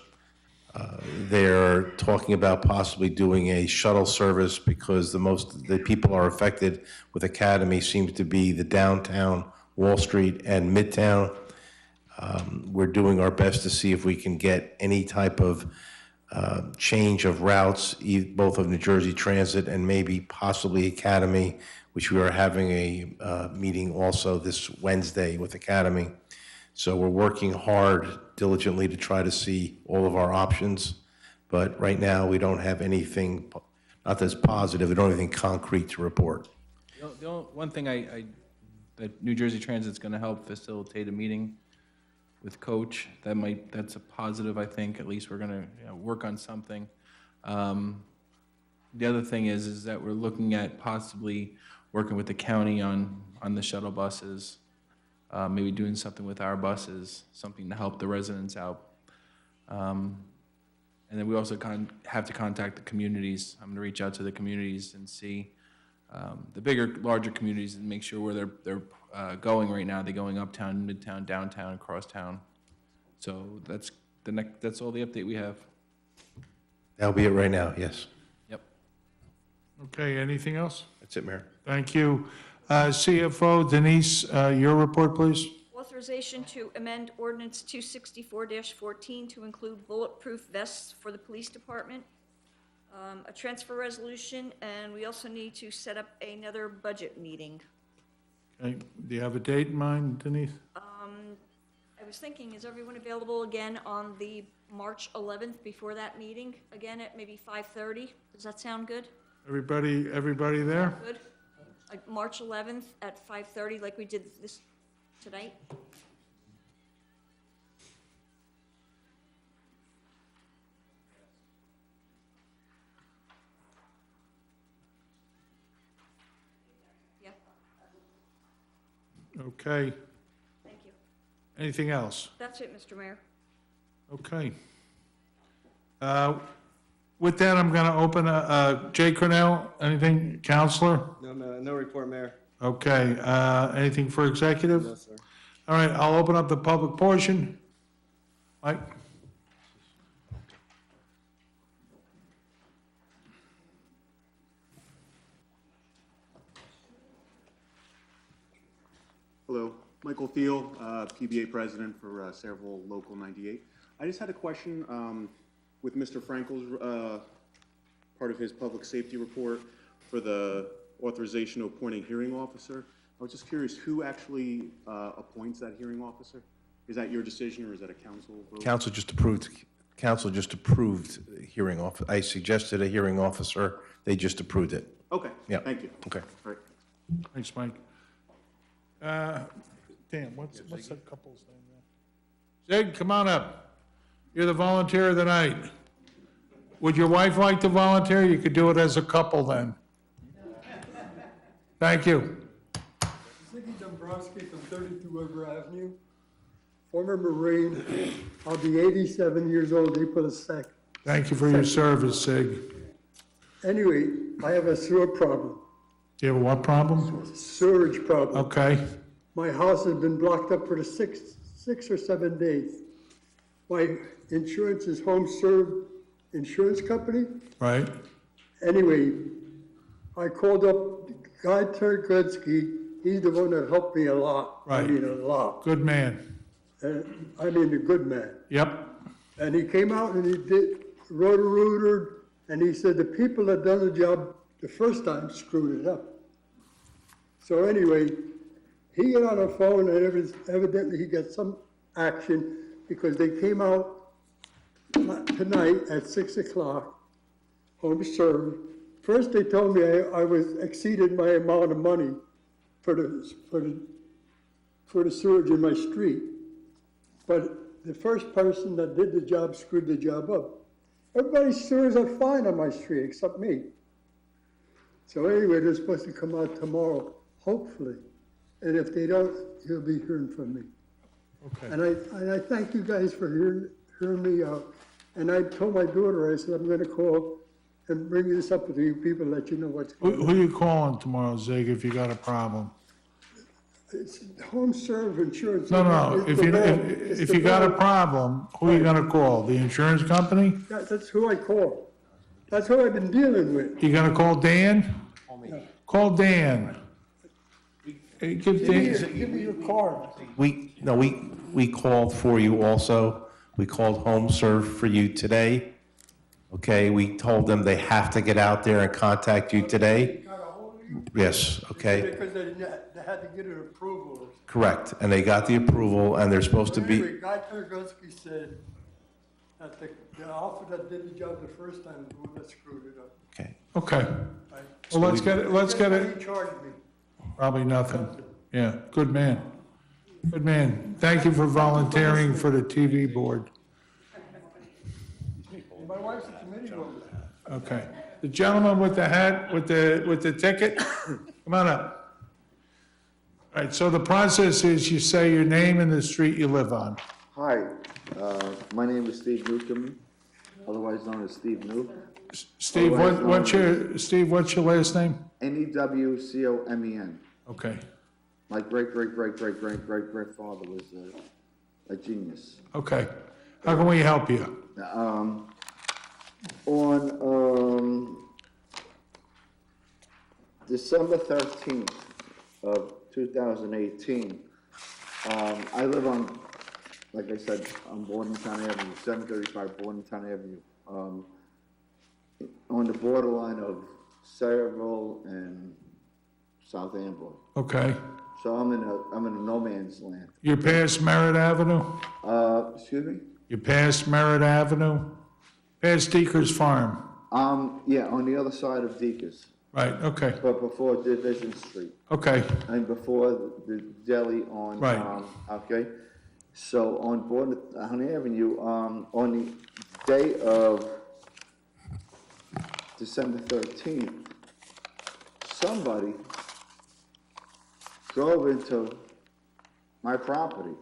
They're talking about possibly doing a shuttle service because the people are affected with Academy seems to be the downtown, Wall Street, and Midtown. We're doing our best to see if we can get any type of change of routes, both of New Jersey Transit and maybe possibly Academy, which we are having a meeting also this Wednesday with Academy. So we're working hard diligently to try to see all of our options, but right now we don't have anything, not that's positive, we don't have anything concrete to report. One thing that New Jersey Transit's going to help facilitate a meeting with Coach. That's a positive, I think. At least we're going to work on something. The other thing is that we're looking at possibly working with the county on the shuttle buses, maybe doing something with our buses, something to help the residents out. And then we also have to contact the communities. I'm going to reach out to the communities and see the larger communities and make sure where they're going right now. They're going uptown, midtown, downtown, across town. So that's all the update we have. That'll be it right now, yes. Yep. Okay, anything else? That's it, Mayor. Thank you. CFO Denise, your report, please. Authorization to amend ordinance 264-14 to include bulletproof vests for the police department, a transfer resolution, and we also need to set up another budget meeting. Okay, do you have a date in mind, Denise? I was thinking, is everyone available again on the March 11th before that meeting, again at maybe 5:30? Does that sound good? Everybody there? Good? Like March 11th at 5:30 like we did this tonight? Yeah, Okay, thank you. anything else? That's it, Mr. Mayor. Okay. With that, I'm going to open, Jay Cornell, anything, Counselor? No report, Mayor. Okay, anything for executive? No, sir. All right, I'll open up the public portion. Mike? Hello, Michael Thiel, PBA President for Sayreville Local 98. I just had a question with Mr. Frankel's part of his public safety report for the authorization to appoint a hearing officer. I was just curious, who actually appoints that hearing officer? Is that your decision or is that a council vote? Council just approved hearing officer. I suggested a hearing officer. They just approved it. Okay, Yeah. thank you. Okay. All right. Thanks, Mike. Dan, what's that couple's name there? Zig, come on up. You're the volunteer of the night. Would your wife like to volunteer? You could do it as a couple then. Thank you. Ziggy Dombrowski from 32 River Avenue, former Marine. I'll be 87 years old April the 2nd. Thank you for your service, Zig. Anyway, I have a sewer problem, Do you have a what problem? sewage problem. Okay, My house has been blocked up for the six or 7 days. My insurance is Home Serve Insurance Company. right, Anyway, I called up Guy Turgudsky. He's the one that helped me a lot. Right. I mean, a lot. good man. I mean, a good man. Yep, And he came out and he wrote a router, and he said the people that done the job the first time screwed it up. So anyway, he got on the phone and evidently he got some action because they came out tonight at 6 o'clock, home served. First they told me I was exceeded my amount of money for the sewage in my street. But the first person that did the job screwed the job up. Everybody's sewers are fine on my street except me. So anyway, they're supposed to come out tomorrow, hopefully. And if they don't, you'll be hearing from me. Okay. And I thank you guys for hearing me out. And I told my daughter, I said, I'm gonna call and bring this up with you people, let you know what's going Who on. you calling tomorrow, Zig, if you got a problem? It's home serve insurance. No, It's if the you, bank. if It's if the you got a bank. problem, who are you gonna call? The insurance company? That's who I call. That's who I've been dealing with. You gonna call Dan? Call Dan. Hey, give Dan, Give me your card. We called for you also. We called Home Serve for you today. Okay, we told them they have to get out there and contact you today. Yes, okay, Because they had to get an approval. correct. And they got the approval and they're supposed to be, Anyway, Guy Turgowski said that the officer that did the job the first time, the one that screwed it up. okay. okay. Well, let's get Guess it, what he charged me? probably nothing. Yeah, good man. Good man. Thank you for volunteering for the TV board. My wife's a committee woman. Okay. The gentleman with the hat, with the ticket, come on up. All right, so the process is you say your name and the street you live on. Hi, my name is Steve Newcomb, otherwise known as Steve New. Steve, what's your last name? Newcomen. Okay, My great-great-great-great-great-great-grandfather was a genius. okay. How can we help you? On December 13th of 2018, I live on, like I said, on Bordentown Avenue, 735 Bordentown Avenue, on the borderline of Sayreville and South Amboy. Okay. So I'm in a no man's land. You're past Merritt Avenue? Excuse me? You're past Merritt Avenue? Past Deeker's Farm? Yeah, on the other side of Deacon's, Right, okay, but before Division Street okay, and before the deli on, Right. Okay? So on Bordentown Avenue, on the day of December 13th, somebody drove into my property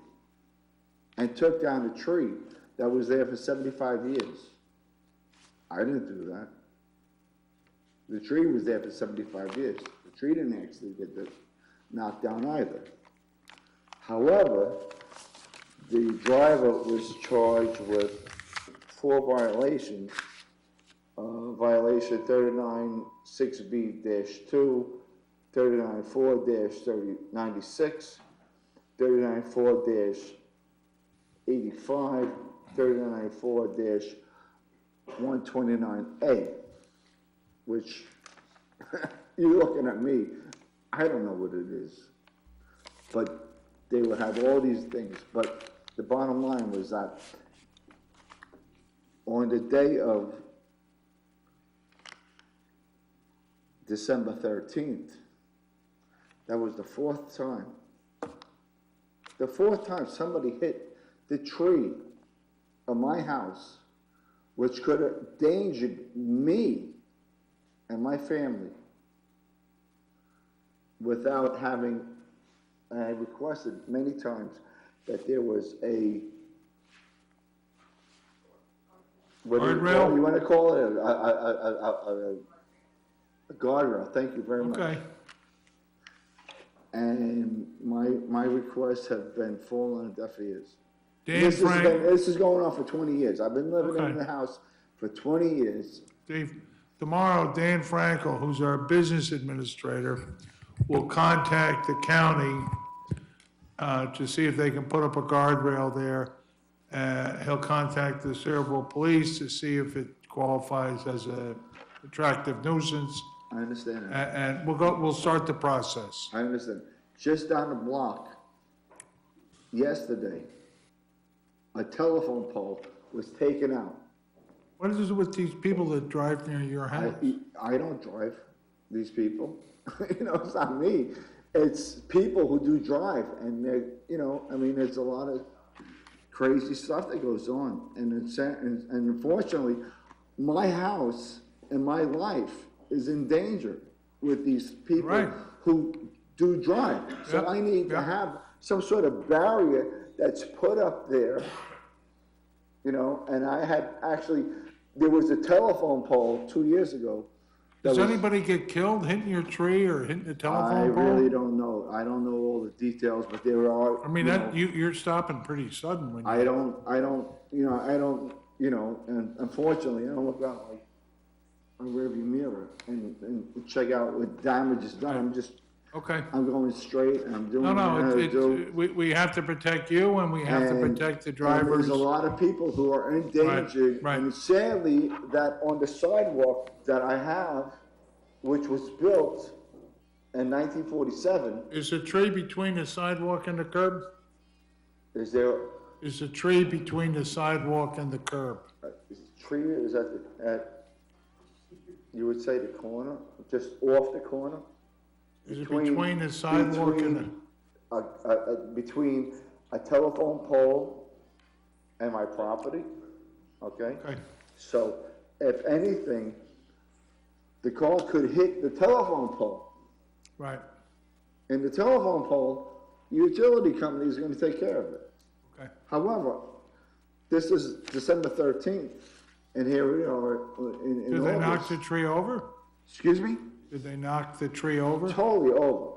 and took down a tree that was there for 75 years. I didn't do that. The tree was there for 75 years. The tree didn't actually get knocked down either. However, the driver was charged with 4 violations. Violation 39-6B-2, 39-4-96, 39-4-85, 39-4-129A, which, you're looking at me, I don't know what it is. But they would have all these things, but the bottom line was that on the day of December 13th, that was the 4th time. The 4th time somebody hit the tree of my house, which could have endangered me and my family without having, and I requested many times that there was a, what do you Guardrail? call, you want to call it, a guardrail, thank you very much. okay. And my requests have been falling on deaf ears. Dan This Frank, is going on for 20 years. I've been living in Okay. the house for 20 years. Dave, tomorrow, Dan Frankel, who's our business administrator, will contact the county to see if they can put up a guardrail there. He'll contact the Sayreville Police to see if it qualifies as a attractive nuisance, I understand that. and we'll start the process. I understand. Just down the block, yesterday, a telephone pole was taken out. What is it with these people that drive near your house? I don't drive these people. You know, it's not me. It's people who do drive, and they're, you know, I mean, there's a lot of crazy stuff that goes on, and unfortunately, my house and my life is in danger with these people Right. who do drive. So Yep, I need to yep. have some sort of barrier that's put up there, you know, and I had actually, there was a telephone pole 2 years ago. that Does was- anybody get killed hitting your tree or hitting the I telephone pole? really don't know. I don't know all the details, but there are. I mean, you that, know, you're stopping pretty sudden when you. I don't, and unfortunately, I don't look out like my rearview mirror and check out what damage is done. Okay. I'm going straight and I'm doing No, what I no, gotta do. we have to protect you and we have to And- protect the and drivers. there's a lot of people who are endangered. right. And sadly, that on the sidewalk that I have, which was built in 1947, Is the tree between the sidewalk and the curb? is there, Is the tree between the sidewalk and the curb? is the tree is you would say the corner, just off the corner? Is it between the sidewalk and the? Between a telephone pole and my property, okay? Okay. So if anything, the car could hit the telephone pole. Right, And the telephone pole, the utility company is gonna take care of it. okay. However, this is December 13th, and here we are in Did they knock August. the tree over? Excuse me? Did they knock the tree over? Totally over.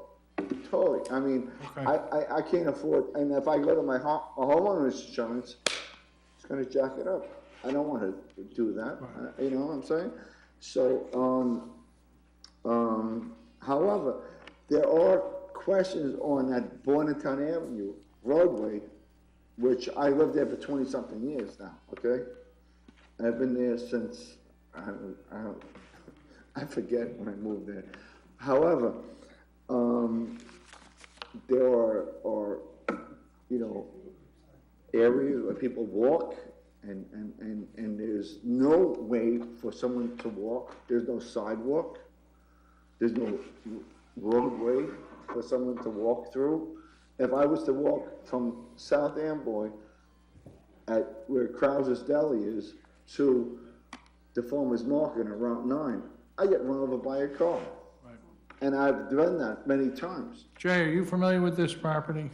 Totally. I mean, Okay. I can't afford, and if I go to my homeowner's insurance, it's gonna jack it up. I don't wanna do that, you know what I'm saying? So, however, there are questions on that Bordentown Avenue roadway, which I lived there for 20-something years now, okay? And I've been there since, I forget when I moved there. However, there are, you know, areas where people walk and there's no way for someone to walk. There's no sidewalk. There's no roadway for someone to walk through. If I was to walk from South Amboy at where Krauser's Deli is to the Farmer's Market on Route 9, I get run over by a car. Right. And I've done that many times. Jay, are you familiar with this property?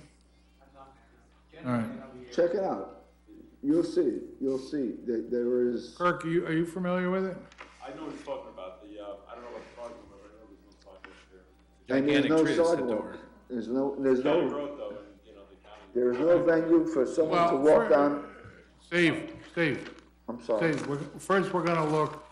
All right. Check it out. You'll see. You'll see that there is. Kirk, are you familiar with it? I know what he's talking about, I don't know what the talking about, but I know there's no sidewalk there. And there's Gigantic no tree that's hit sidewalk. over. There's County no, road though, and, you know, the county. there is no venue for someone to Well, walk down. Steve, I'm sorry. Steve, first we're gonna look,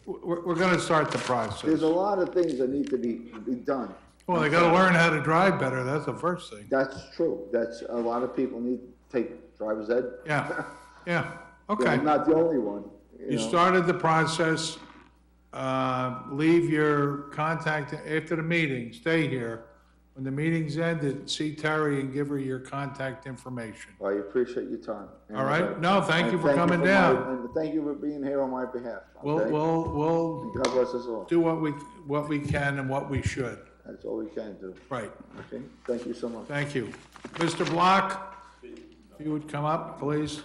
we're gonna start the process. There's a lot of things that need to be done. Well, they gotta learn how to drive better, that's the first thing. That's true. That's, a lot of people need to take driver's ed. Yeah, yeah, Yeah, okay. I'm not the only one. You know. started the process, leave your contact after the meeting, stay here. When the meeting's ended, see Terry and give her your contact information. I appreciate your time. All right? No, thank you And for coming down. And thank you for being here on my behalf. We'll, okay? we'll God bless us all. do what we can and what we should. That's all we can do. Right, Okay? Thank you so much. thank you. Mr. Block, if you would come up, please.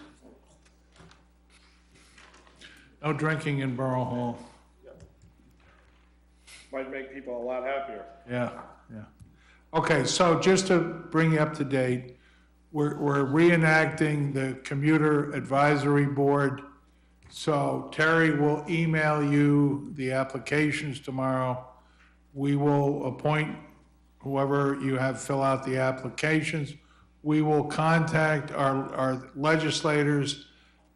No drinking in Borough Hall. Might make people a lot happier. Yeah, yeah. Okay, so just to bring you up to date, we're reenacting the Commuter Advisory Board. So Terry will email you the applications tomorrow. We will appoint whoever you have fill out the applications. We will contact our legislators,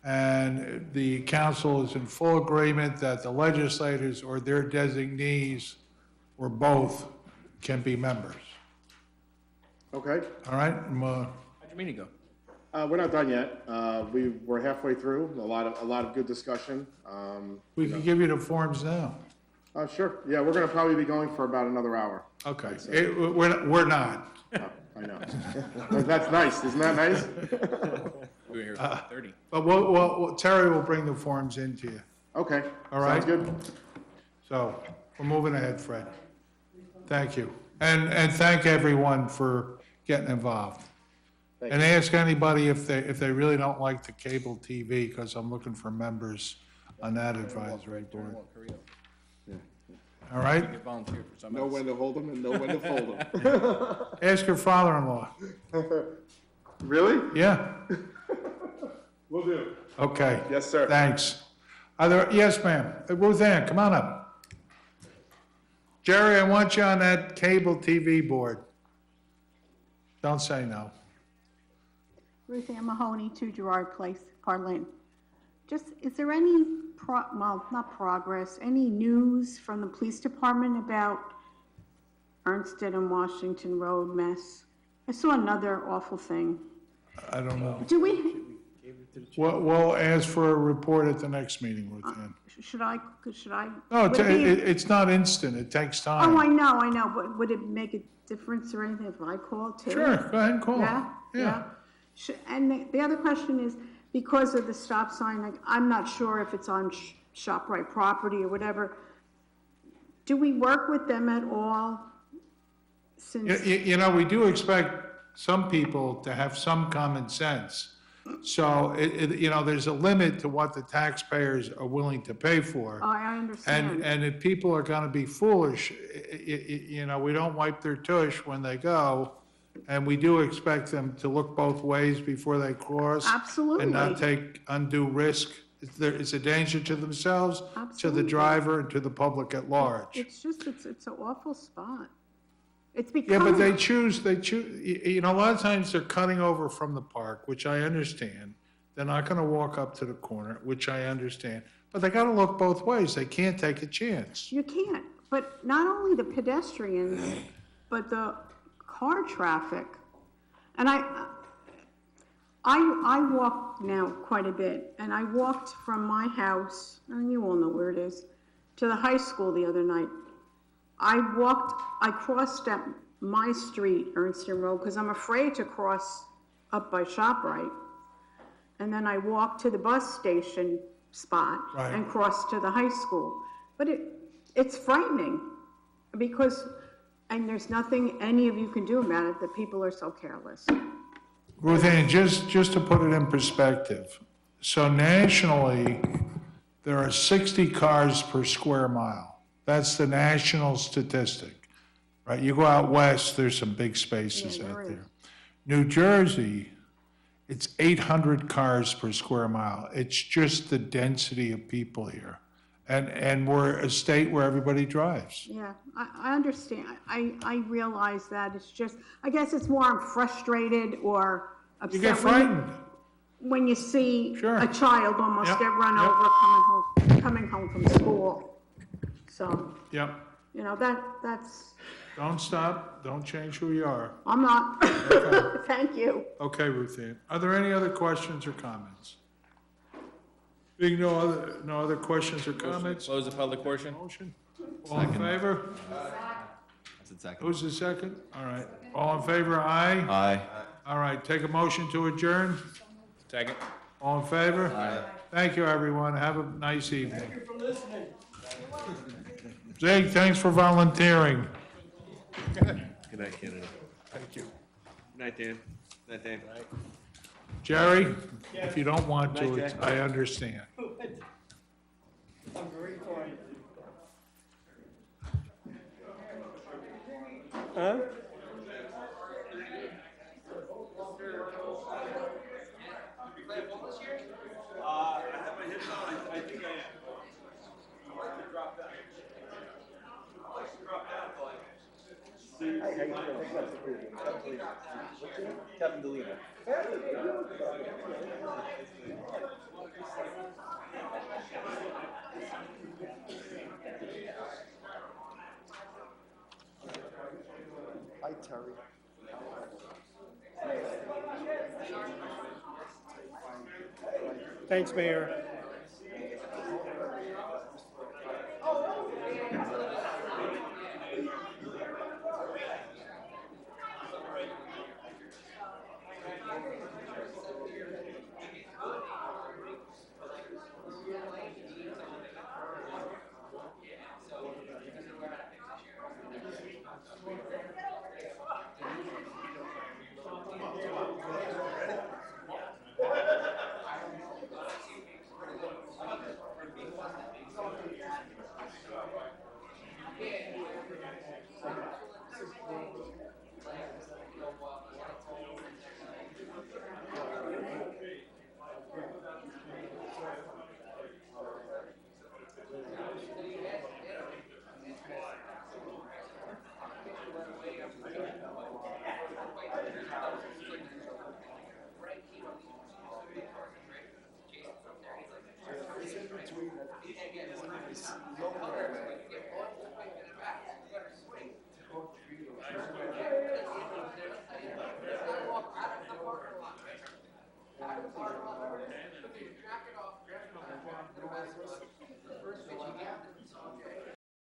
and the council is in full agreement that the legislators or their designees or both can be members. Okay, All right? How'd your meeting go? we're not done yet. We're halfway through, a lot of good discussion. We can give you the forms now. Sure, yeah, we're gonna probably be going for about another hour. Okay, we're not. Oh, I know. That's nice, isn't that nice? We were here at 30. But Terry will bring the forms in to you. Okay, All right. sounds good. So, we're moving ahead, Fred. Thank you. And thank everyone for getting involved. Thank And ask anybody if they really don't like the cable TV, because I'm looking for members on that advisory board. All right? You volunteered for some Know else. when to hold them and know when to fold them. Ask your father-in-law. Really? Yeah, Will do. okay. Yes, sir. Thanks. Yes, ma'am. Ruth Ann, come on up. Jerry, I want you on that cable TV board. Don't say no. Ruth Ann Mahoney, 2 Gerard Place, Carlin. Just, is there any, well, not progress, any news from the police department about Ernstead and Washington Road mess? I saw another awful thing. I don't know. Do we, We'll ask for a report at the next meeting, Ruth Ann. should I? No, would it be- it's not instant. It takes Oh, I time. know, but would it make a difference or anything if I called too? Sure, go ahead and call. Yeah, yeah. And the other question is, because of the stop sign, like, I'm not sure if it's on ShopRite property or whatever, do we work with them at all? Since, You know, we do expect some people to have some common sense. So, you know, there's a limit to what the taxpayers are willing to pay for. oh, I understand. And if people are gonna be foolish, you know, we don't wipe their tush when they go. And we do expect them to look both ways before they cross. Absolutely. And not take undue risk. It's a danger to themselves, to the Absolutely. driver, and to the public at large. It's just, it's an awful spot. It's Yeah, become. but they choose, you know, a lot of times they're cutting over from the park, which I understand. They're not gonna walk up to the corner, which I understand. But they gotta look both ways. They can't take a chance. You can't, but not only the pedestrians, but the car traffic. And I walk now quite a bit, and I walked from my house, and you all know where it is, to the high school the other night. I crossed up my street, Ernstead Road, because I'm afraid to cross up by ShopRite. And then I walked to the bus station spot Right. and crossed to the high school. But it's frightening, because, and there's nothing any of you can do about it, that people are so careless. Ruth Ann, just to put it in perspective, so nationally, there are 60 cars per square mile. That's the national statistic, right? You go out west, there's some big spaces Yeah, out there there. is. New Jersey, it's 800 cars per square mile. It's just the density of people here. And we're a state where everybody drives. Yeah, I understand. I realize that. It's just, I guess it's more I'm frustrated or upset. You get frightened. When you see Sure. a child almost Yep, get run yep. over coming home from school. So, Yep. you know, that's, Don't stop, don't change who you are. I'm not. Thank you. Okay, Ruth Ann. Are there any other questions or comments? Being no other questions or comments? Close the public portion. Motion? All in favor? That's a second. Who's the second? All right. All in favor, aye? Aye. All right, take a motion to adjourn. Second. All in favor? Aye. Thank you, everyone. Have a nice evening. Thank you for listening. Zig, thanks for volunteering. Good night, Canada. Thank you. Good night, Dan. Good night, Dan. Jerry, if you don't want to, it's- I understand. I'm very quiet. Huh? Kevin DeLino. Hi, Terry. Thanks, Mayor.